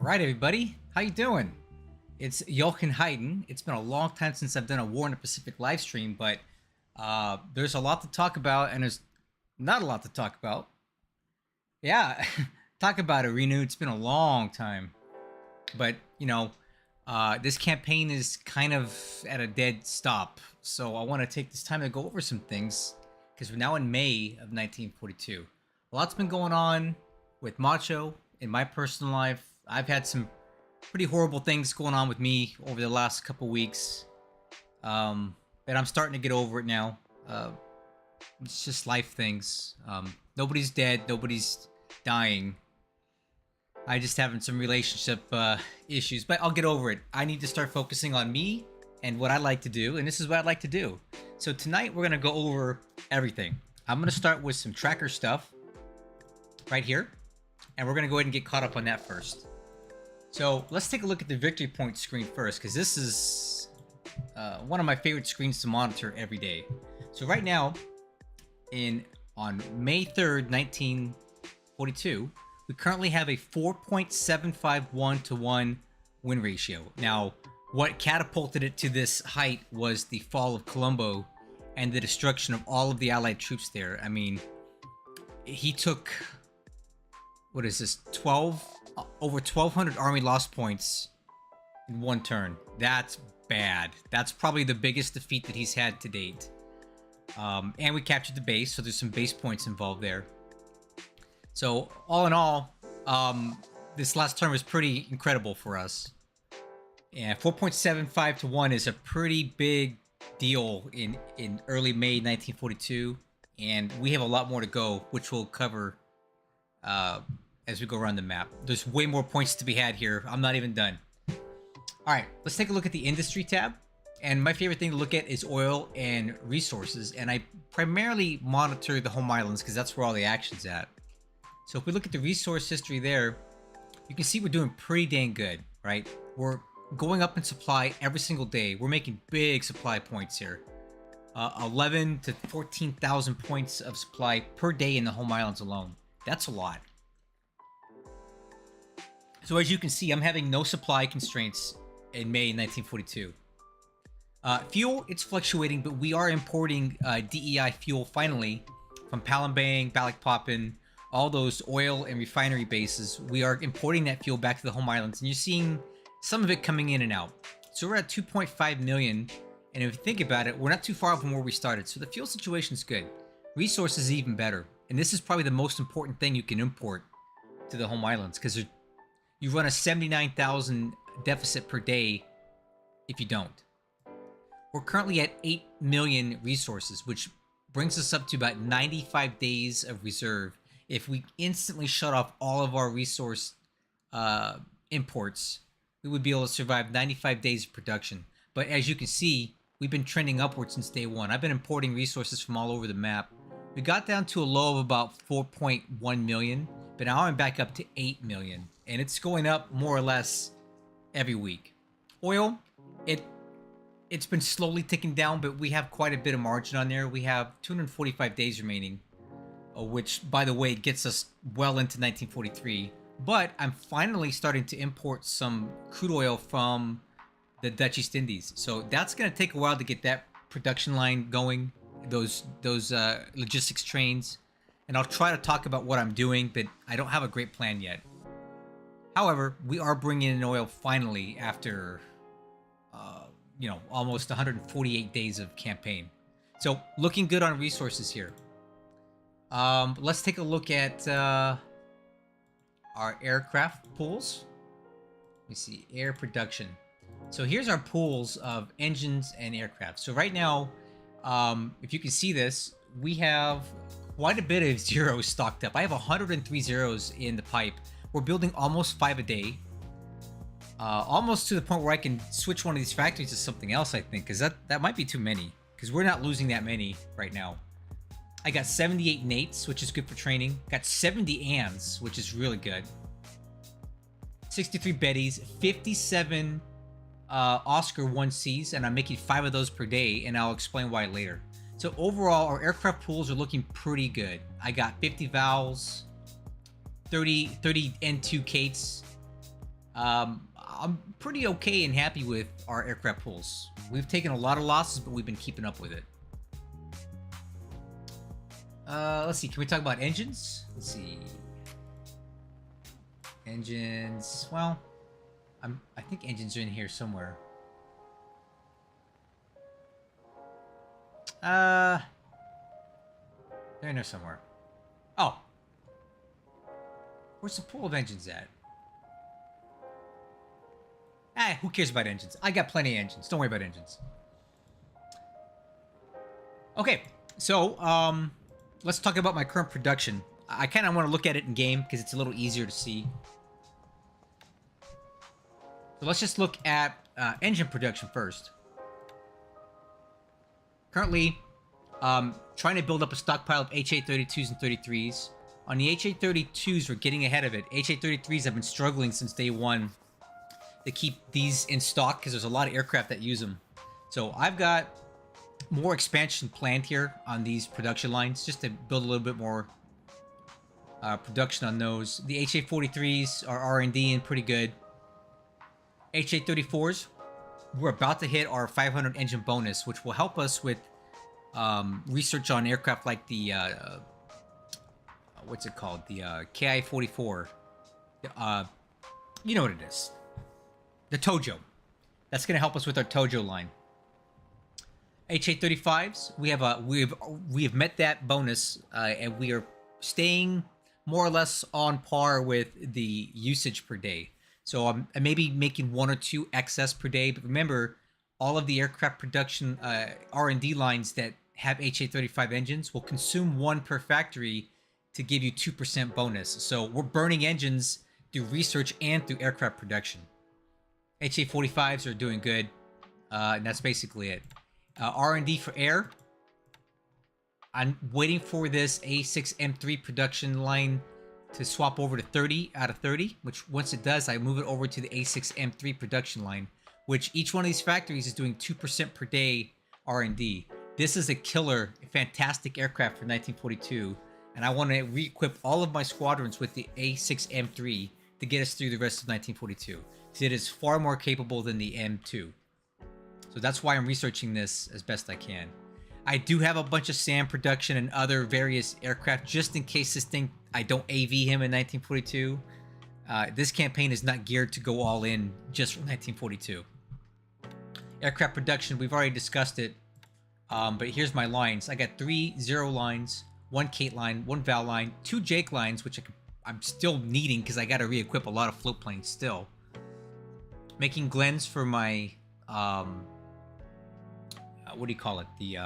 right, everybody, how you doing? It's Jochen Heiden. It's been a long time since I've done a War in the Pacific live stream, but there's a lot to talk about, and there's not a lot to talk about. Yeah, talk about it, Renu. It's been a long time, but this campaign is kind of at a dead stop. So I want to take this time to go over some things because we're now in May of 1942. A lot's been going on with Macho in my personal life. I've had some pretty horrible things going on with me over the last couple weeks, but I'm starting to get over it now. It's just life things. Nobody's dead, nobody's dying. I just having some relationship issues, but I'll get over it. I need to start focusing on me and what I like to do, and this is what I'd like to do. So tonight we're gonna go over everything. I'm gonna start with some tracker stuff right here, and we're gonna go ahead and get caught up on that first. So let's take a look at the victory point screen first, because this is one of my favorite screens to monitor every day. So right now, on May 3rd, 1942, we currently have a 4.751 to 1 win ratio. Now, what catapulted it to this height was the fall of Colombo and the destruction of all of the Allied troops there. I mean, he took, what is this, over 1,200 Army lost points in one turn. That's bad. That's probably the biggest defeat that he's had to date. And we captured the base, so there's some base points involved there. So all in all, this last turn was pretty incredible for us. And 4.75 to 1 is a pretty big deal in early May 1942, and we have a lot more to go, which we'll cover as we go around the map. There's way more points to be had here. I'm not even done. All right, let's take a look at the industry tab. And my favorite thing to look at is oil and resources. And I primarily monitor the home islands because that's where all the action's at. So if we look at the resource history there, you can see we're doing pretty dang good, right? We're going up in supply every single day. We're making big supply points here. 11 to 14,000 points of supply per day in the home islands alone. That's a lot. So as you can see, I'm having no supply constraints in May 1942. Fuel, it's fluctuating, but we are importing DEI fuel finally from Palembang, Balikpapan, all those oil and refinery bases. We are importing that fuel back to the home islands, and you're seeing some of it coming in and out. So we're at 2.5 million, and if you think about it, we're not too far from where we started. So the fuel situation is good. Resources is even better, and this is probably the most important thing you can import to the home islands, because you run a 79,000 deficit per day if you don't. We're currently at 8 million resources, which brings us up to about 95 days of reserve. If we instantly shut off all of our resource imports, we would be able to survive 95 days of production. But as you can see, we've been trending upwards since day one. I've been importing resources from all over the map. We got down to a low of about 4.1 million, but now I'm back up to 8 million. And it's going up more or less every week. Oil, it's been slowly ticking down, but we have quite a bit of margin on there. We have 245 days remaining, which, by the way, gets us well into 1943. But I'm finally starting to import some crude oil from the Dutch East Indies. So that's going to take a while to get that production line going, those logistics trains. And I'll try to talk about what I'm doing, but I don't have a great plan yet. However, we are bringing in oil finally after, almost 148 days of campaign. So looking good on resources here. Let's take a look at our aircraft pools. Let me see, air production. So here's our pools of engines and aircraft. So right now, if you can see this, we have quite a bit of zeros stocked up. I have 103 zeros in the pipe. We're building almost 5 a day. Almost to the point where I can switch one of these factories to something else, I think, because that might be too many, because we're not losing that many right now. I got 78 Nates, which is good for training. Got 70 Ans, which is really good. 63 Bettys, 57 Oscar 1Cs, and I'm making 5 of those per day, and I'll explain why later. So overall, our aircraft pools are looking pretty good. I got 50 Vals, 30 N2 Kates, I'm pretty okay and happy with our aircraft pools. We've taken a lot of losses, but we've been keeping up with it. Let's see. Can we talk about engines? Let's see. Engines. Well, I think engines are in here somewhere. They're in there somewhere. Oh. Where's the pool of engines at? Ah, who cares about engines? I got plenty of engines. Don't worry about engines. Okay, so let's talk about my current production. I kind of want to look at it in game because it's a little easier to see. So let's just look at engine production first. Currently, trying to build up a stockpile of HA32s and 33s. On the HA32s, we're getting ahead of it. HA33s have been struggling since day one to keep these in stock because there's a lot of aircraft that use them. So I've got more expansion planned here on these production lines just to build a little bit more production on those. The HA43s are R&D and pretty good. HA34s, we're about to hit our 500 engine bonus, which will help us with research on aircraft like the what's it called? The KI-44. You know what it is. The Tojo. That's going to help us with our Tojo line. HA35s, we have met that bonus, and we are staying more or less on par with the usage per day. So I'm maybe making 1 or 2 excess per day, but remember, all of the aircraft production R&D lines that have HA35 engines will consume 1 per factory to give you 2% bonus. So we're burning engines through research and through aircraft production. HA45s are doing good, and that's basically it. R&D for air. I'm waiting for this A6M3 production line to swap over to 30 out of 30, which once it does, I move it over to the A6M3 production line, which each one of these factories is doing 2% per day R&D. This is a killer, fantastic aircraft for 1942, and I want to re-equip all of my squadrons with the A6M3 to get us through the rest of 1942. So it is far more capable than the M2. So that's why I'm researching this as best I can. I do have a bunch of SAM production and other various aircraft just in case this thing, I don't AV him in 1942. This campaign is not geared to go all in just for 1942. Aircraft production, we've already discussed it. But here's my lines. I got 3 Zero lines, 1 Kate line, 1 Val line, 2 Jake lines, which I'm still needing because I got to re-equip a lot of float planes still. Making Glens for my, what do you call it? The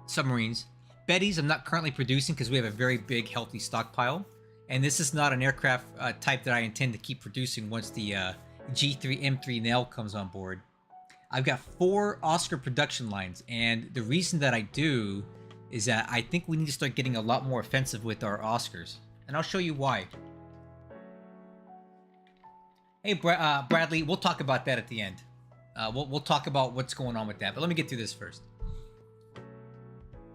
submarines. Bettys I'm not currently producing because we have a very big healthy stockpile. And this is not an aircraft type that I intend to keep producing once the G3M3 Nail comes on board. I've got 4 Oscar production lines, and the reason that I do is that I think we need to start getting a lot more offensive with our Oscars. And I'll show you why. Hey, Bradley, we'll talk about that at the end. We'll talk about what's going on with that, but let me get through this first.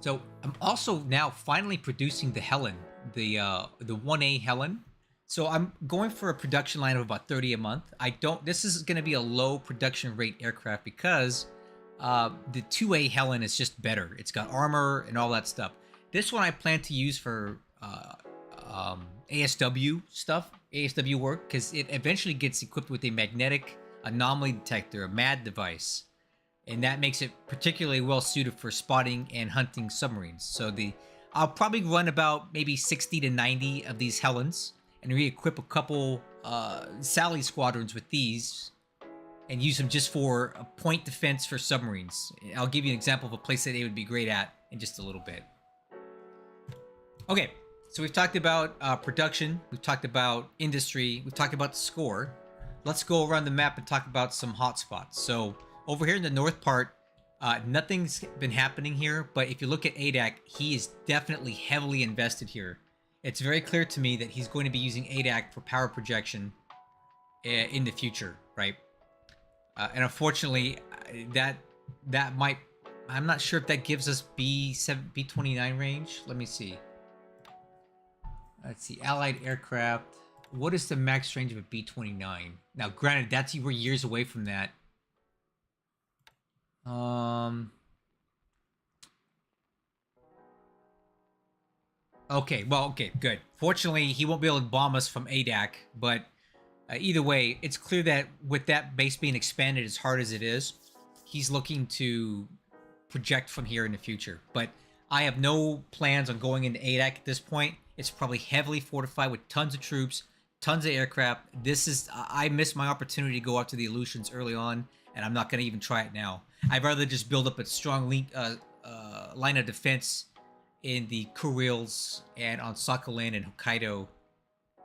So I'm also now finally producing the Helen, the 1A Helen. So I'm going for a production line of about 30 a month. This is going to be a low production rate aircraft because the 2A Helen is just better. It's got armor and all that stuff. This one I plan to use for ASW stuff, ASW work, because it eventually gets equipped with a magnetic anomaly detector, a MAD device. And that makes it particularly well suited for spotting and hunting submarines. So I'll probably run about maybe 60 to 90 of these Helens and re-equip a couple Sally squadrons with these and use them just for a point defense for submarines. I'll give you an example of a place that they would be great at in just a little bit. Okay, so we've talked about production, we've talked about industry, we've talked about the score. Let's go around the map and talk about some hotspots. So over here in the north part, nothing's been happening here, but if you look at Adak, he is definitely heavily invested here. It's very clear to me that he's going to be using Adak for power projection in the future, right? And unfortunately, that might, I'm not sure if that gives us B29 range. Let me see. Let's see, Allied aircraft. what is the max range of a B-29? Now, granted, we're years away from that. Okay, well, okay, good. Fortunately, he won't be able to bomb us from Adak, but either way, it's clear that with that base being expanded as hard as it is, he's looking to project from here in the future. But I have no plans on going into Adak at this point. It's probably heavily fortified with tons of troops, tons of aircraft. I missed my opportunity to go after the Aleutians early on, and I'm not going to even try it now. I'd rather just build up a strong line of defense in the Kurils and on Sakhalin and Hokkaido.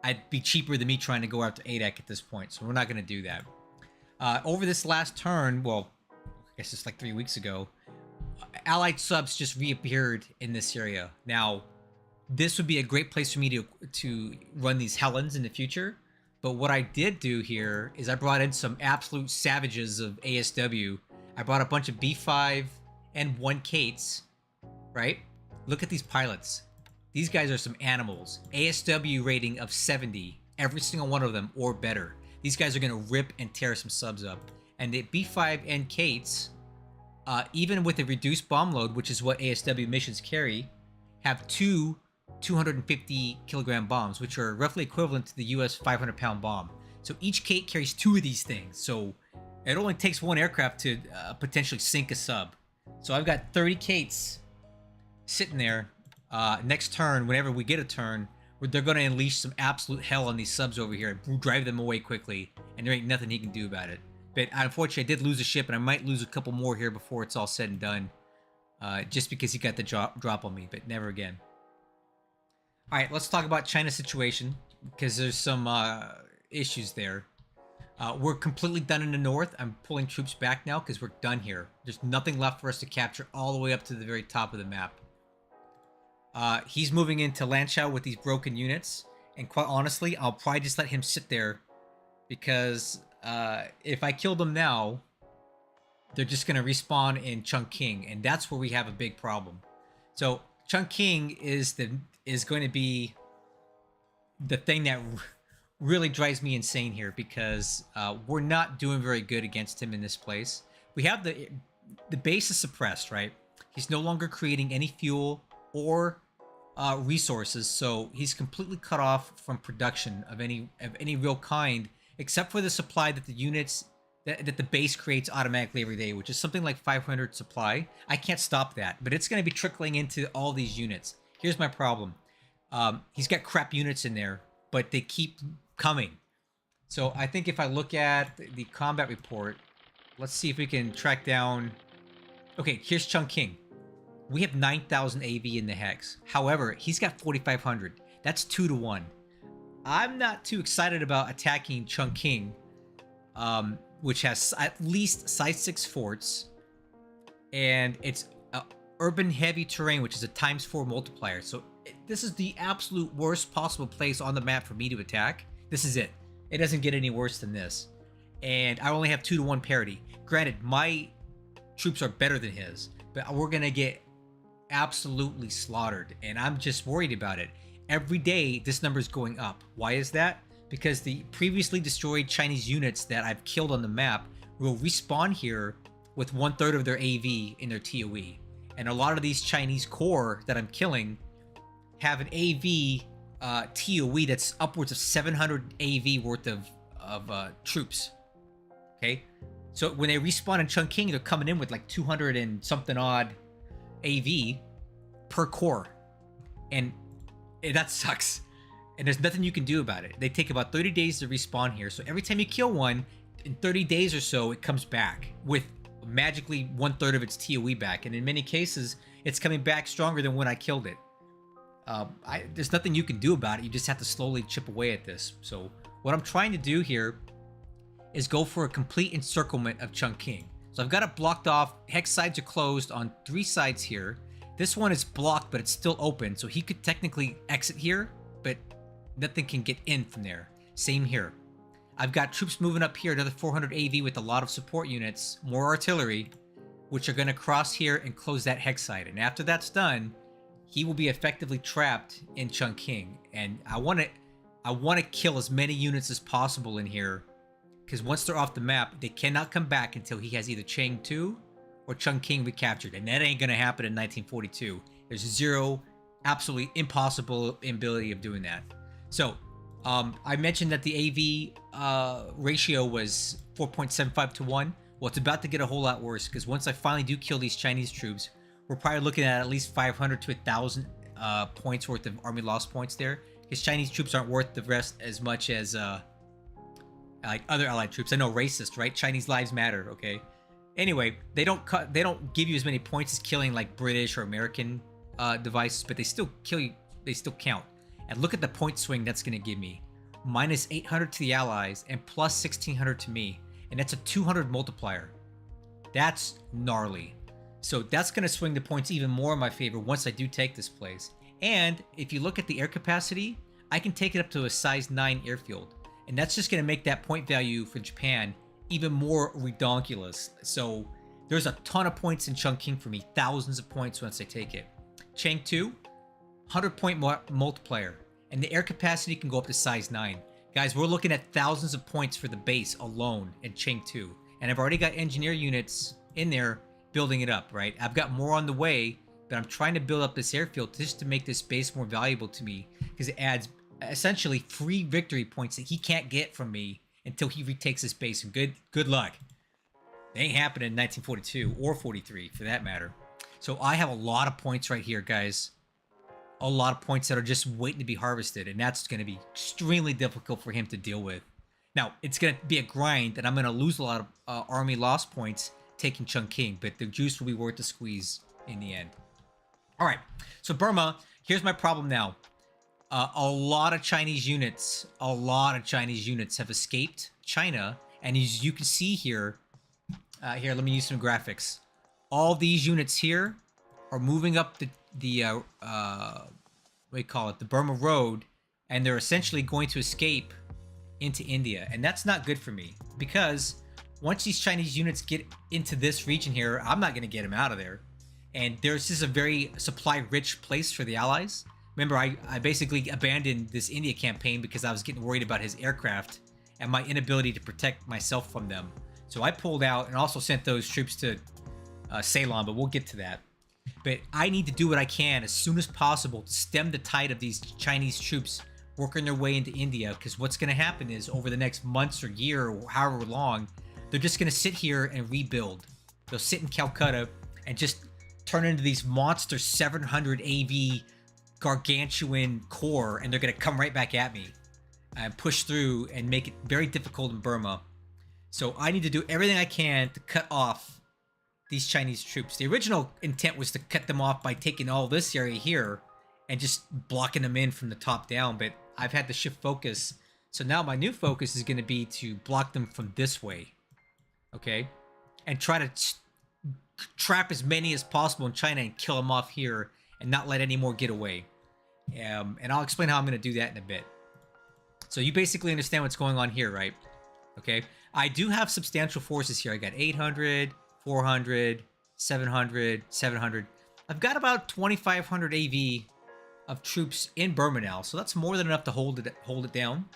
I'd be cheaper than me trying to go out to Adak at this point, so we're not going to do that. Over this last turn, well, I guess it's like 3 weeks ago, Allied subs just reappeared in this area. Now, this would be a great place for me to run these Helens in the future, but what I did do here is I brought in some absolute savages of ASW. I brought a bunch of B5 and 1 Kates, right? Look at these pilots. These guys are some animals. ASW rating of 70, every single one of them, or better. These guys are going to rip and tear some subs up. And the B5 and Kates, even with a reduced bomb load, which is what ASW missions carry, have 250 kilogram bombs, which are roughly equivalent to the US 500-pound bomb. So each Kate carries 2 of these things. So it only takes 1 aircraft to potentially sink a sub. So I've got 30 Kates sitting there. Next turn, whenever we get a turn, they're going to unleash some absolute hell on these subs over here and drive them away quickly, and there ain't nothing he can do about it. But unfortunately, I did lose a ship, and I might lose a couple more here before it's all said and done, just because he got the drop on me, but never again. All right, let's talk about China's situation, because there's some issues there. We're completely done in the north. I'm pulling troops back now because we're done here. There's nothing left for us to capture all the way up to the very top of the map. He's moving into Lanchao with these broken units, and quite honestly, I'll probably just let him sit there, because if I kill them now, they're just going to respawn in Chongqing, and that's where we have a big problem. So Chongqing is going to be the thing that really drives me insane here, because we're not doing very good against him in this place. We have the base is suppressed, right? He's no longer creating any fuel or resources, so he's completely cut off from production of any real kind, except for the supply that the units that the base creates automatically every day, which is something like 500 supply. I can't stop that, but it's going to be trickling into all these units. Here's my problem. He's got crap units in there, but they keep coming. So I think if I look at the combat report, let's see if we can track down. Okay, here's Chongqing. We have 9,000 AV in the hex. However, he's got 4,500. That's 2 to 1. I'm not too excited about attacking Chongqing, which has at least size 6 forts, and it's urban heavy terrain, which is a ×4 multiplier. So this is the absolute worst possible place on the map for me to attack. This is it. It doesn't get any worse than this. And I only have 2 to 1 parity. Granted, my troops are better than his, but we're going to get absolutely slaughtered, and I'm just worried about it. Every day, this number is going up. Why is that? Because the previously destroyed Chinese units that I've killed on the map will respawn here with 1/3 of their AV in their TOE. And a lot of these Chinese core that I'm killing have an AV TOE that's upwards of 700 AV worth of troops. Okay? So when they respawn in Chongqing, they're coming in with like 200 and something odd AV per core. And that sucks. And there's nothing you can do about it. They take about 30 days to respawn here. So every time you kill one, in 30 days or so, it comes back with magically 1/3 of its TOE back. And in many cases, it's coming back stronger than when I killed it. There's nothing you can do about it. You just have to slowly chip away at this. So what I'm trying to do here is go for a complete encirclement of Chongqing. So I've got it blocked off. Hex sides are closed on 3 sides here. This one is blocked, but it's still open. So he could technically exit here, but nothing can get in from there. Same here. I've got troops moving up here, another 400 AV with a lot of support units, more artillery, which are going to cross here and close that hex side. And after that's done, he will be effectively trapped in Chongqing. And I want I want to kill as many units as possible in here, because once they're off the map, they cannot come back until he has either Chengdu or Chongqing recaptured, and that ain't gonna happen in 1942. There's zero, absolutely impossible ability of doing that. So, I mentioned that the AV ratio was 4.75 to 1. Well, it's about to get a whole lot worse, because once I finally do kill these Chinese troops, we're probably looking at least 500 to 1,000 points worth of army loss points there, because Chinese troops aren't worth the rest as much as like other allied troops. I know, racist, right? Chinese lives matter, okay? Anyway, they don't give you as many points as killing like British or American devices, but they still kill you. They still count. And look at the point swing that's going to give me. Minus 800 to the allies and plus 1600 to me. And that's a 200 multiplier. That's gnarly. So that's going to swing the points even more in my favor once I do take this place. And if you look at the air capacity, I can take it up to a size 9 airfield. And that's just going to make that point value for Japan even more redonkulous. So there's a ton of points in Chongqing for me. Thousands of points once I take it. Chengdu, 100 point multiplier. And the air capacity can go up to size 9. Guys, we're looking at thousands of points for the base alone in Chengdu. And I've already got engineer units in there building it up, right? I've got more on the way, but I'm trying to build up this airfield just to make this base more valuable to me, because it adds essentially free victory points that he can't get from me until he retakes this base. And good luck. It ain't happening in 1942 or 43 for that matter. So I have a lot of points right here, guys. A lot of points that are just waiting to be harvested, and that's going to be extremely difficult for him to deal with. Now, it's going to be a grind, and I'm going to lose a lot of army loss points taking Chongqing, but the juice will be worth the squeeze in the end. All right, so Burma, here's my problem now. A lot of Chinese units have escaped China, and as you can see here, here, let me use some graphics. All these units here are moving up the what do you call it, the Burma Road, and they're essentially going to escape into India, and that's not good for me, because once these Chinese units get into this region here, I'm not going to get them out of there, and there's just a very supply-rich place for the Allies. Remember, I basically abandoned this India campaign because I was getting worried about his aircraft and my inability to protect myself from them. So I pulled out and also sent those troops to Ceylon, but we'll get to that. But I need to do what I can as soon as possible to stem the tide of these Chinese troops working their way into India, because what's going to happen is over the next months or year or however long, they're just going to sit here and rebuild. They'll sit in Calcutta and just turn into these monster 700 AV gargantuan core, and they're going to come right back at me and push through and make it very difficult in Burma. So I need to do everything I can to cut off these Chinese troops. The original intent was to cut them off by taking all this area here and just blocking them in from the top down, but I've had to shift focus. So now my new focus is going to be to block them from this way, okay? And try to trap as many as possible in China and kill them off here and not let any more get away. And I'll explain how I'm going to do that in a bit. So you basically understand what's going on here, right? Okay. I do have substantial forces here. I got 800, 400, 700, 700. I've got about 2,500 AV of troops in Burma now, so that's more than enough to hold it down.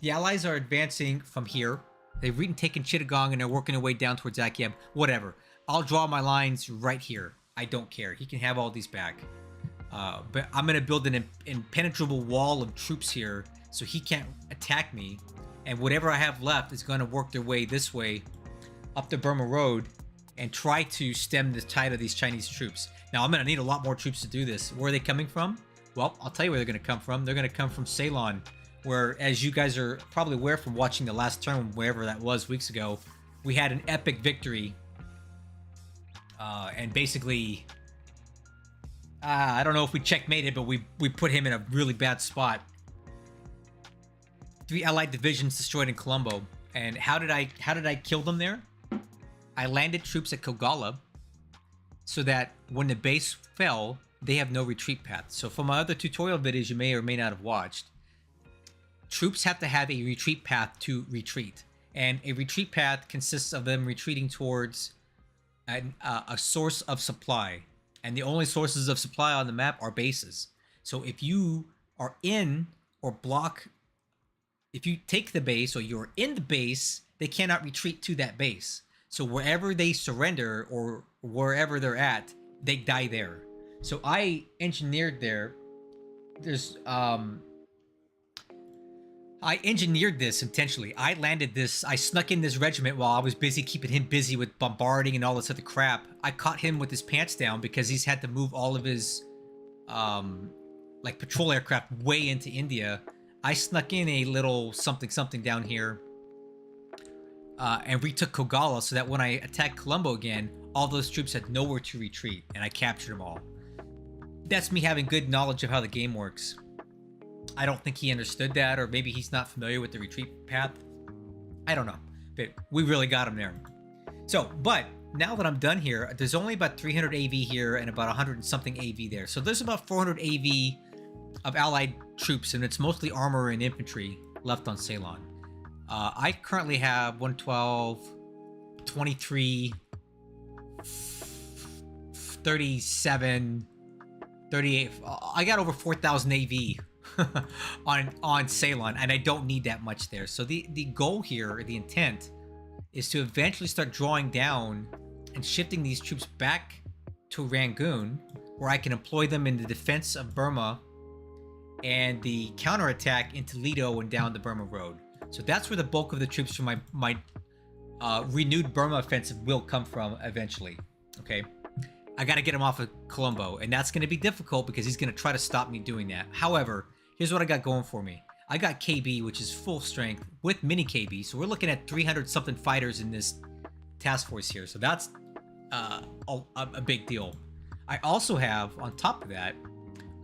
The Allies are advancing from here. They've taken Chittagong and they're working their way down towards Akyab. Whatever. I'll draw my lines right here. I don't care. He can have all these back. But I'm going to build an impenetrable wall of troops here so he can't attack me. And whatever I have left is going to work their way this way up the Burma Road and try to stem the tide of these Chinese troops. Now, I'm going to need a lot more troops to do this. Where are they coming from? Well, I'll tell you where they're going to come from. They're going to come from Ceylon, where, as you guys are probably aware from watching the last turn, wherever that was weeks ago, we had an epic victory. And basically, I don't know if we checkmated, but we put him in a really bad spot. 3 Allied divisions destroyed in Colombo. And how did I kill them there? I landed troops at Kogala so that when the base fell, they have no retreat path. So from my other tutorial videos you may or may not have watched, troops have to have a retreat path to retreat. And a retreat path consists of them retreating towards a source of supply. And the only sources of supply on the map are bases. So if you are in or block if you take the base or you're in the base, they cannot retreat to that base. So wherever they surrender or wherever they're at, they die there. So I engineered I engineered this intentionally. I landed this, I snuck in this regiment while I was busy keeping him busy with bombarding and all this other crap. I caught him with his pants down because he's had to move all of his like patrol aircraft way into India. I snuck in a little something something down here and retook Kogala so that when I attacked Colombo again, all those troops had nowhere to retreat, and I captured them all. That's me having good knowledge of how the game works. I don't think he understood that, or maybe he's not familiar with the retreat path. I don't know, but we really got him there. So, but now that I'm done here, there's only about 300 AV here and about 100 and something AV there. So there's about 400 AV of allied troops, and it's mostly armor and infantry left on Ceylon. I currently have 112, 23, 37, 38. I got over 4,000 AV on Ceylon, and I don't need that much there. So the goal here, the intent, is to eventually start drawing down and shifting these troops back to Rangoon, where I can employ them in the defense of Burma and the counterattack into Lido and down the Burma Road. So that's where the bulk of the troops from my renewed Burma offensive will come from eventually. Okay, I got to get him off of Colombo, and that's going to be difficult because he's going to try to stop me doing that. However, here's what I got going for me. I got KB, which is full strength with mini KB, so we're looking at 300 something fighters in this task force here. So that's a big deal. I also have, on top of that,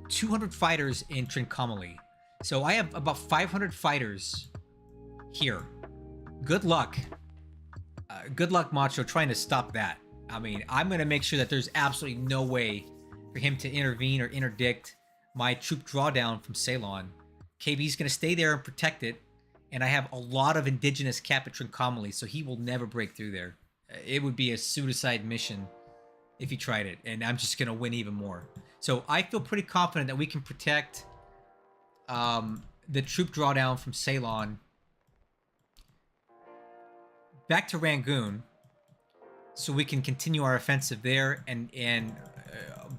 200 fighters in Trincomalee. So I have about 500 fighters here. Good luck. Good luck, Macho, trying to stop that. I mean, I'm going to make sure that there's absolutely no way for him to intervene or interdict my troop drawdown from Ceylon. KB's going to stay there and protect it, and I have a lot of indigenous cap at Trincomalee, so he will never break through there. It would be a suicide mission if he tried it, and I'm just going to win even more. So I feel pretty confident that we can protect the troop drawdown from Ceylon back to Rangoon, so we can continue our offensive there and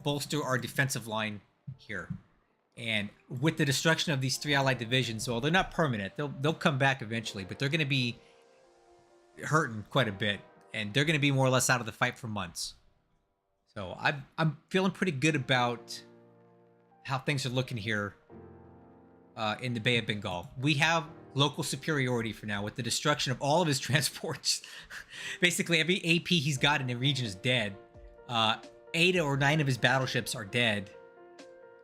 bolster our defensive line here. And with the destruction of these 3 allied divisions, well, they're not permanent. They'll come back eventually, but they're going to be hurting quite a bit, and they're going to be more or less out of the fight for months. So I'm feeling pretty good about how things are looking here in the Bay of Bengal. We have local superiority for now with the destruction of all of his transports. Basically, every AP he's got in the region is dead. 8 or 9 of his battleships are dead.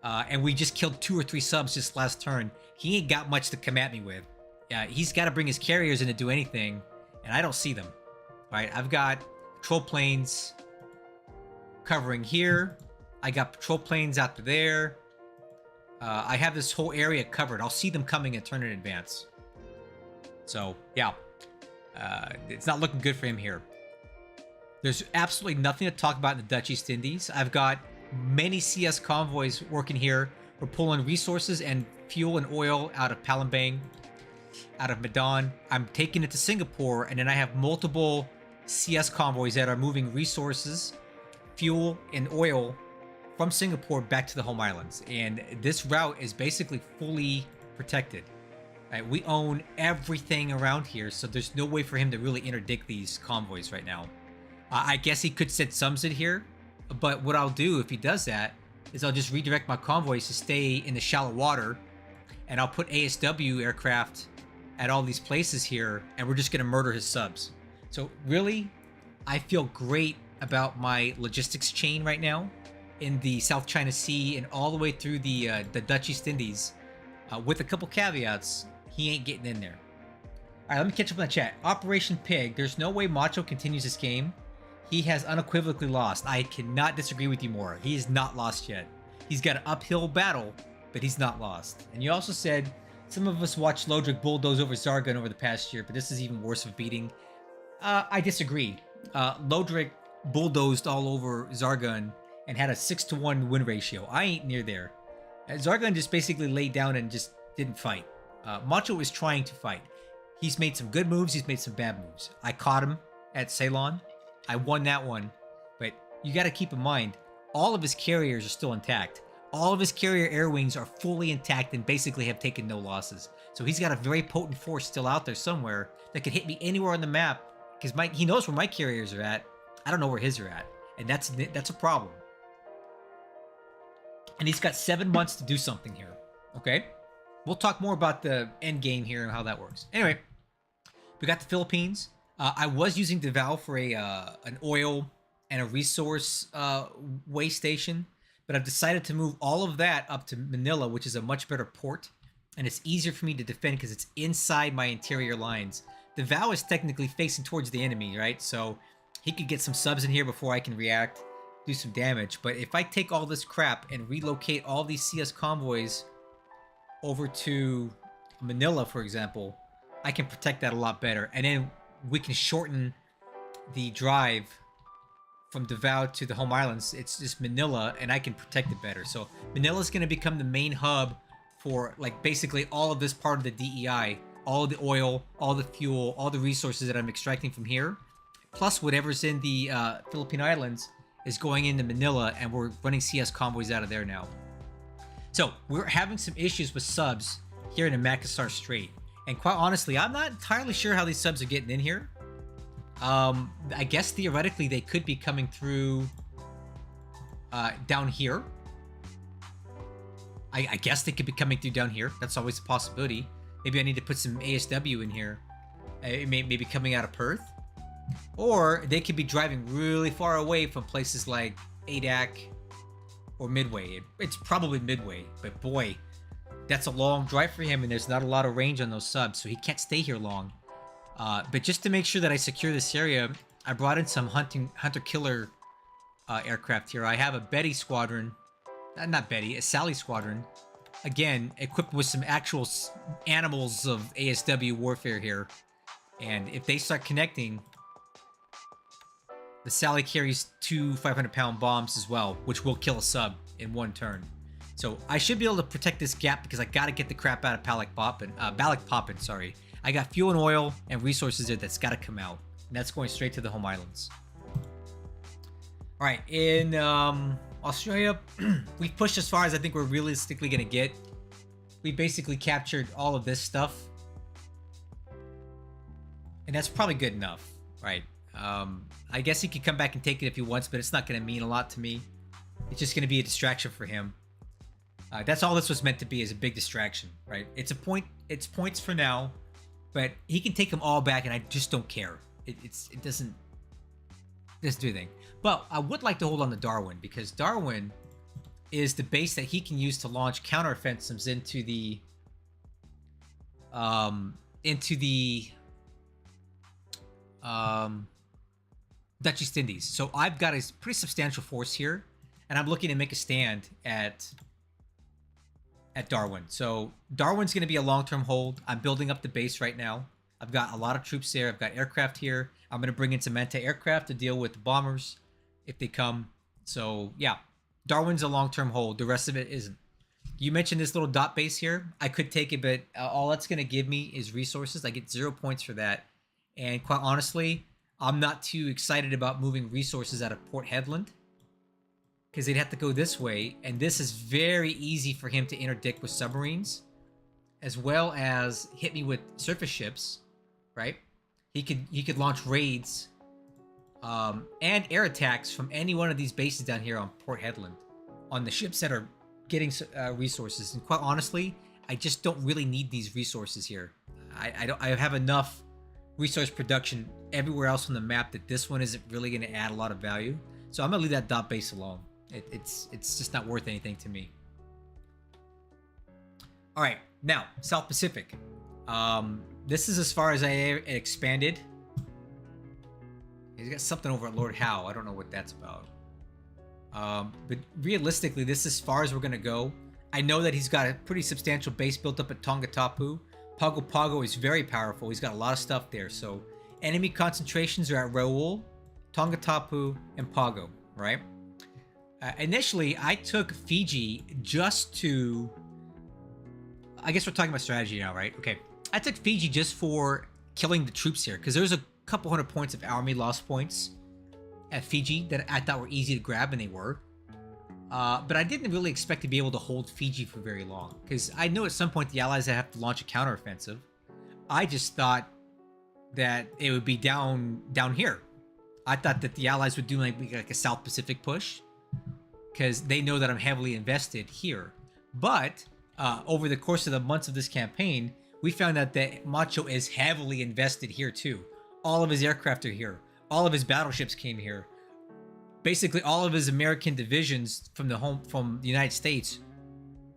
And we just killed 2 or 3 subs just last turn. He ain't got much to come at me with. Yeah, he's got to bring his carriers in to do anything, and I don't see them. All right, I've got patrol planes covering here. I got patrol planes out to there. I have this whole area covered. I'll see them coming and turn in advance. So, yeah. It's not looking good for him here. There's absolutely nothing to talk about in the Dutch East Indies. I've got many CS convoys working here. We're pulling resources and fuel and oil out of Palembang, out of Medan. I'm taking it to Singapore, and then I have multiple CS convoys that are moving resources, fuel, and oil from Singapore back to the home islands. And this route is basically fully protected. Right, we own everything around here, so there's no way for him to really interdict these convoys right now. I guess he could send sums in here, but what I'll do if he does that is I'll just redirect my convoys to stay in the shallow water, and I'll put ASW aircraft at all these places here, and we're just going to murder his subs. So really, I feel great about my logistics chain right now in the South China Sea and all the way through the Dutch East Indies. With a couple caveats, he ain't getting in there. All right, let me catch up on the chat. Operation Pig. There's no way Macho continues this game. He has unequivocally lost. I cannot disagree with you more. He is not lost yet. He's got an uphill battle, but he's not lost. And you also said some of us watched Lodric bulldoze over Zargun over the past year, but this is even worse of beating. I disagree. Lodric bulldozed all over Zargun and had a 6-to-1 win ratio. I ain't near there. Zargun just basically laid down and just didn't fight. Macho is trying to fight. He's made some good moves. He's made some bad moves. I caught him at Ceylon. I won that one. But you got to keep in mind, all of his carriers are still intact. All of his carrier air wings are fully intact and basically have taken no losses. So he's got a very potent force still out there somewhere that could hit me anywhere on the map because he knows where my carriers are at. I don't know where his are at. And that's a problem. And he's got 7 months to do something here. Okay? We'll talk more about the end game here and how that works. Anyway, we got the Philippines. I was using Davao for an oil and a resource way station, but I've decided to move all of that up to Manila, which is a much better port, and it's easier for me to defend because it's inside my interior lines. Davao is technically facing towards the enemy, right? So he could get some subs in here before I can react, do some damage. But if I take all this crap and relocate all these CS convoys over to Manila, for example, I can protect that a lot better. And then we can shorten the drive from Davao to the home islands. It's just Manila, and I can protect it better. So Manila is going to become the main hub for like basically all of this part of the DEI, all of the oil, all the fuel, all the resources that I'm extracting from here, plus whatever's in the Philippine Islands is going into Manila, and we're running CS convoys out of there now. So we're having some issues with subs here in the Makassar Strait. And quite honestly, I'm not entirely sure how these subs are getting in here. I guess theoretically they could be coming through down here. I guess they could be coming through down here. That's always a possibility. Maybe I need to put some ASW in here. Maybe coming out of Perth. Or they could be driving really far away from places like Adak or Midway. It's probably Midway, but boy, that's a long drive for him, and there's not a lot of range on those subs, so he can't stay here long. But just to make sure that I secure this area, I brought in some hunter-killer aircraft here. I have a Betty squadron, not Betty, a Sally squadron, again, equipped with some actual animals of ASW warfare here. And if they start connecting, the Sally carries 2 500-pound bombs as well, which will kill a sub in one turn. So I should be able to protect this gap because I got to get the crap out of Balikpapan, sorry. I got fuel and oil and resources there that's got to come out. And that's going straight to the home islands. All right, in Australia, we've pushed as far as I think we're realistically going to get. We basically captured all of this stuff. And that's probably good enough, right? I guess he could come back and take it if he wants, but it's not going to mean a lot to me. It's just going to be a distraction for him. That's all this was meant to be, is a big distraction, right? It's points for now, but he can take them all back, and I just don't care. It doesn't do anything. But I would like to hold on to Darwin, because Darwin is the base that he can use to launch counteroffensives into the Dutch East Indies. So I've got a pretty substantial force here, and I'm looking to make a stand at Darwin. So Darwin's going to be a long-term hold. I'm building up the base right now. I've got a lot of troops there. I've got aircraft here. I'm going to bring in some anti-aircraft to deal with the bombers if they come. So yeah, Darwin's a long-term hold. The rest of it isn't. You mentioned this little dot base here. I could take it, but all that's going to give me is resources. I get 0 points for that. And quite honestly, I'm not too excited about moving resources out of Port Hedland, because they'd have to go this way, and this is very easy for him to interdict with submarines, as well as hit me with surface ships, right? He could launch raids and air attacks from any one of these bases down here on Port Hedland, on the ships that are getting resources. And quite honestly, I just don't really need these resources here. I have enough resource production everywhere else on the map that this one isn't really going to add a lot of value. So I'm gonna leave that dot base alone. It's just not worth anything to me. All right, now South Pacific. This is as far as I expanded. He's got something over at Lord Howe. I don't know what that's about. But realistically, this is as far as we're gonna go. I know that he's got a pretty substantial base built up at Tongatapu. Pago Pago is very powerful. He's got a lot of stuff there. So enemy concentrations are at Raoul, Tongatapu, and Pago, right? Initially, I took Fiji just to I guess we're talking about strategy now, right? Okay. I took Fiji just for killing the troops here, because there's a couple hundred points of army loss points at Fiji that I thought were easy to grab, and they were. But I didn't really expect to be able to hold Fiji for very long, because I knew at some point the Allies would have to launch a counteroffensive. I just thought that it would be down here. I thought that the Allies would do like a South Pacific push, because they know that I'm heavily invested here. But over the course of the months of this campaign, we found out that Macho is heavily invested here too. All of his aircraft are here. All of his battleships came here. Basically, all of his American divisions from the United States,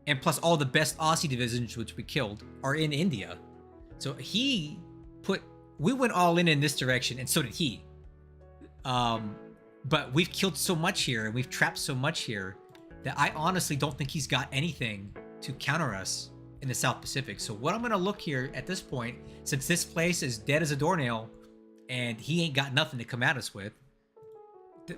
and plus all the best Aussie divisions which we killed, are in India. So we went all in this direction, and so did he. But we've killed so much here, and we've trapped so much here, that I honestly don't think he's got anything to counter us in the South Pacific. So what I'm going to look here at this point, since this place is dead as a doornail, and he ain't got nothing to come at us with,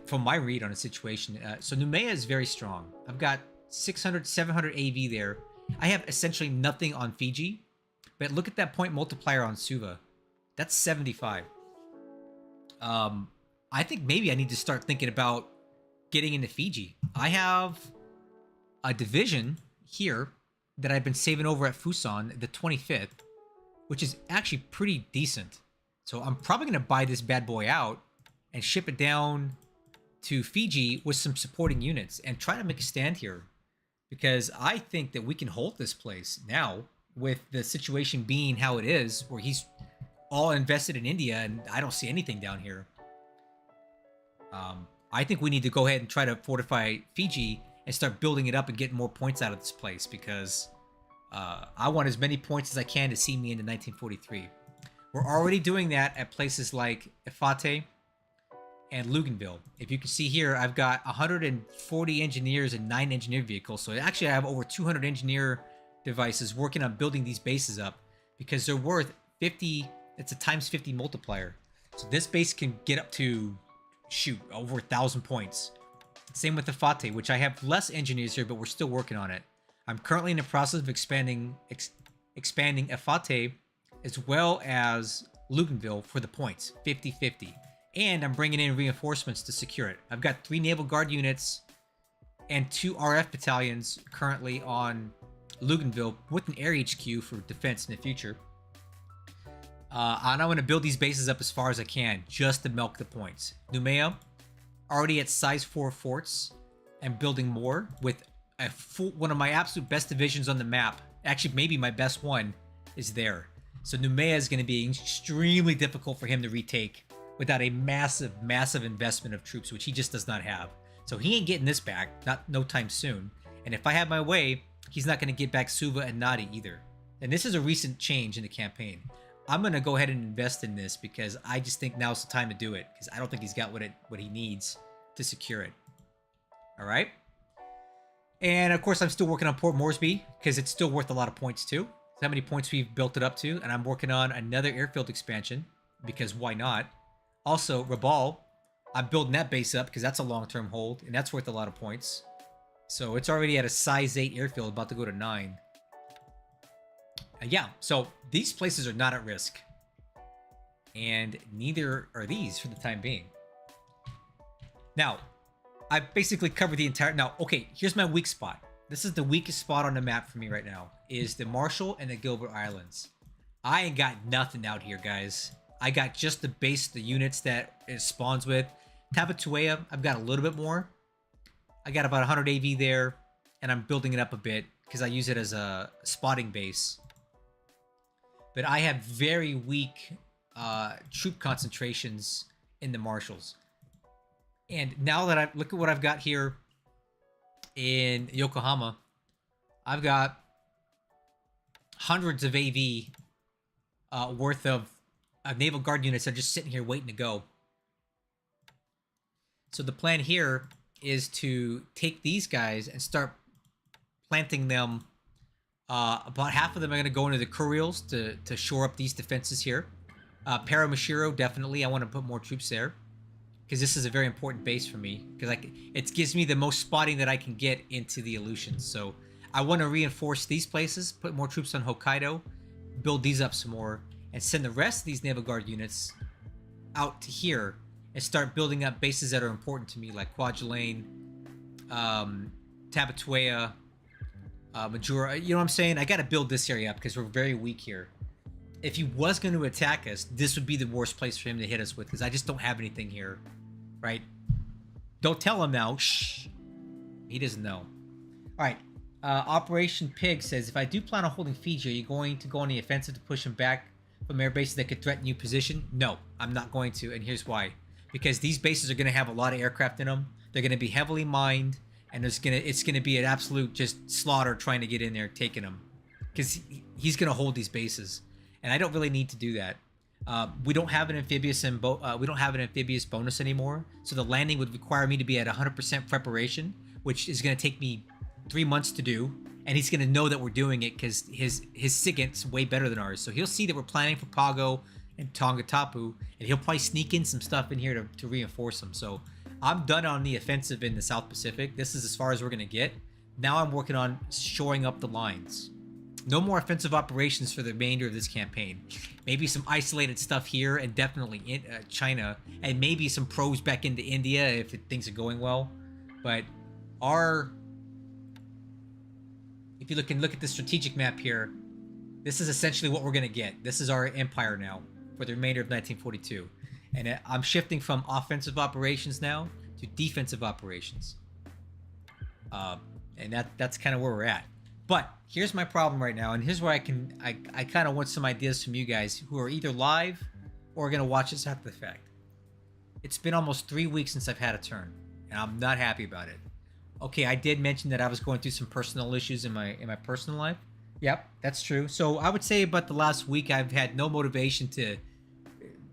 from my read on the situation. So Noumea is very strong. I've got 600, 700 AV there. I have essentially nothing on Fiji, but look at that point multiplier on Suva. That's 75. I think maybe I need to start thinking about getting into Fiji. I have a division here that I've been saving over at Fusan, the 25th, which is actually pretty decent. So I'm probably going to buy this bad boy out and ship it down to Fiji with some supporting units and try to make a stand here, because I think that we can hold this place now with the situation being how it is, where he's all invested in India and I don't see anything down here. I think we need to go ahead and try to fortify Fiji and start building it up and getting more points out of this place, because I want as many points as I can to see me into 1943. We're already doing that at places like Efate and Luganville. If you can see here, I've got 140 engineers and 9 engineer vehicles. So actually I have over 200 engineer devices working on building these bases up, because they're worth 50. It's a times 50 multiplier. So this base can get up to, shoot, over 1,000 points. Same with Efate, which I have less engineers here, but we're still working on it. I'm currently in the process of expanding Efate as well as Luganville for the points, 50-50. And I'm bringing in reinforcements to secure it. I've got 3 Naval Guard units and 2 RF battalions currently on Luganville with an air HQ for defense in the future. And I'm going to build these bases up as far as I can just to milk the points. Noumea, already at size 4 forts, and building more with one of my absolute best divisions on the map. Actually, maybe my best one is there. So Noumea is going to be extremely difficult for him to retake without a massive, massive investment of troops, which he just does not have. So he ain't getting this back, no time soon. And if I have my way, he's not going to get back Suva and Nadi either. And this is a recent change in the campaign. I'm going to go ahead and invest in this, because I just think now's the time to do it, because I don't think he's got what he needs to secure it. All right. And of course, I'm still working on Port Moresby, because it's still worth a lot of points too. That's how many points we've built it up to. And I'm working on another airfield expansion, because why not? Also, Rabaul, I'm building that base up because that's a long-term hold, and that's worth a lot of points. So it's already at a size 8 airfield, about to go to 9. Yeah, so these places are not at risk. And neither are these for the time being. Now, I basically covered the entire... Now, okay, here's my weak spot. This is the weakest spot on the map for me right now, is the Marshall and the Gilbert Islands. I ain't got nothing out here, guys. I got just the base, the units that it spawns with. Tabatuea, I've got a little bit more. I got about 100 AV there, and I'm building it up a bit because I use it as a spotting base. But I have very weak troop concentrations in the Marshalls. And now that I look at what I've got here in Yokohama, I've got hundreds of AV worth of Naval Guard units that are just sitting here waiting to go. So the plan here is to take these guys and start planting them. About half of them are going to go into the Kuriles to shore up these defenses here. Paramashiro, definitely. I want to put more troops there, because this is a very important base for me, because it gives me the most spotting that I can get into the Aleutians. So I want to reinforce these places, put more troops on Hokkaido, build these up some more, and send the rest of these Naval Guard units out to here and start building up bases that are important to me, like Kwajalein, Tabatuea, Majura. You know what I'm saying? I got to build this area up because we're very weak here. If he was going to attack us, this would be the worst place for him to hit us with because I just don't have anything here, right? Don't tell him now. Shh. He doesn't know. All right. Operation Pig says, if I do plan on holding Fiji, are you going to go on the offensive to push him back from air bases that could threaten your position? No, I'm not going to, and here's why. Because these bases are going to have a lot of aircraft in them. They're going to be heavily mined, and it's going to be an absolute just slaughter trying to get in there, taking them. Because he's going to hold these bases, and I don't really need to do that. We don't have an amphibious bonus anymore, so the landing would require me to be at 100% preparation, which is going to take me 3 months to do, and he's going to know that we're doing it because his SIGINT's way better than ours. So he'll see that we're planning for Pago and Tonga Tapu, and he'll probably sneak in some stuff in here to reinforce them. So I'm done on the offensive in the South Pacific. This is as far as we're going to get. Now I'm working on shoring up the lines. No more offensive operations for the remainder of this campaign. Maybe some isolated stuff here, and definitely in China, and maybe some probes back into India if things are going well. But if you look at the strategic map here, this is essentially what we're going to get. This is our empire now for the remainder of 1942. And I'm shifting from offensive operations now to defensive operations. And that's kind of where we're at. But here's my problem right now, and here's where I kind of want some ideas from you guys who are either live or going to watch this after the fact. It's been almost 3 weeks since I've had a turn, and I'm not happy about it. Okay, I did mention that I was going through some personal issues in my personal life. Yep, that's true. So I would say about the last week, I've had no motivation to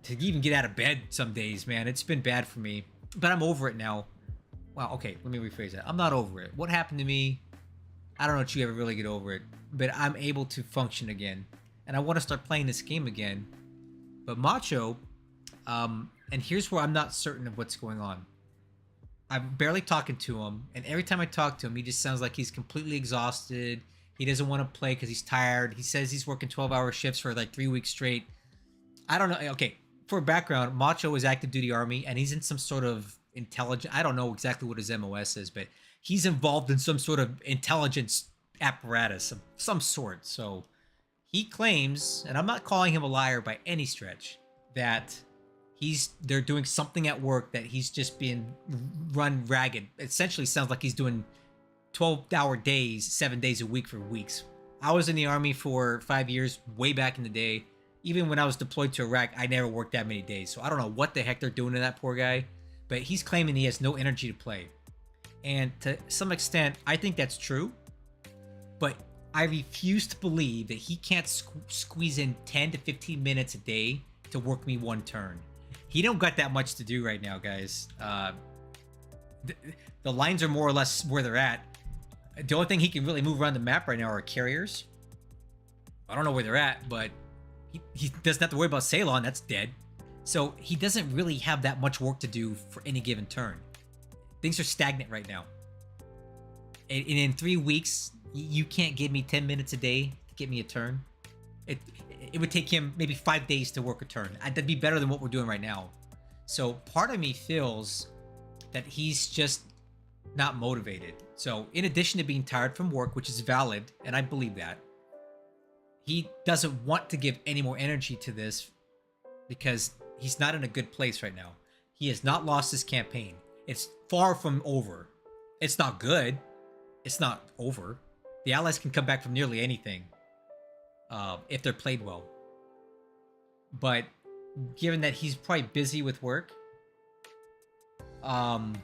even get out of bed some days, man. It's been bad for me, but I'm over it now. Well, okay, let me rephrase that. I'm not over it. What happened to me, I don't know if you ever really get over it, but I'm able to function again, and I want to start playing this game again. But Macho, and here's where I'm not certain of what's going on. I'm barely talking to him, and every time I talk to him, he just sounds like he's completely exhausted. He doesn't want to play because he's tired. He says he's working 12-hour shifts for like 3 weeks straight. I don't know. Okay, for background, Macho is active duty army, and he's in some sort of intelligence. I don't know exactly what his MOS is, but he's involved in some sort of intelligence apparatus of some sort. So he claims, and I'm not calling him a liar by any stretch, that they're doing something at work that he's just being run ragged. Essentially sounds like he's doing 12-hour days, 7 days a week for weeks. I was in the army for 5 years, way back in the day. Even when I was deployed to Iraq, I never worked that many days. So I don't know what the heck they're doing to that poor guy, but he's claiming he has no energy to play. And to some extent, I think that's true, but I refuse to believe that he can't squeeze in 10 to 15 minutes a day to work me one turn. He don't got that much to do right now, guys. The lines are more or less where they're at. The only thing he can really move around the map right now are carriers. I don't know where they're at, but he doesn't have to worry about Ceylon. That's dead. So he doesn't really have that much work to do for any given turn. Things are stagnant right now. And in 3 weeks, you can't give me 10 minutes a day to get me a turn. It would take him maybe 5 days to work a turn. That'd be better than what we're doing right now. So part of me feels that he's just not motivated. So in addition to being tired from work, which is valid, and I believe that, he doesn't want to give any more energy to this because he's not in a good place right now. He has not lost his campaign. It's far from over. It's not good. It's not over. The Allies can come back from nearly anything if they're played well. But given that he's probably busy with work, and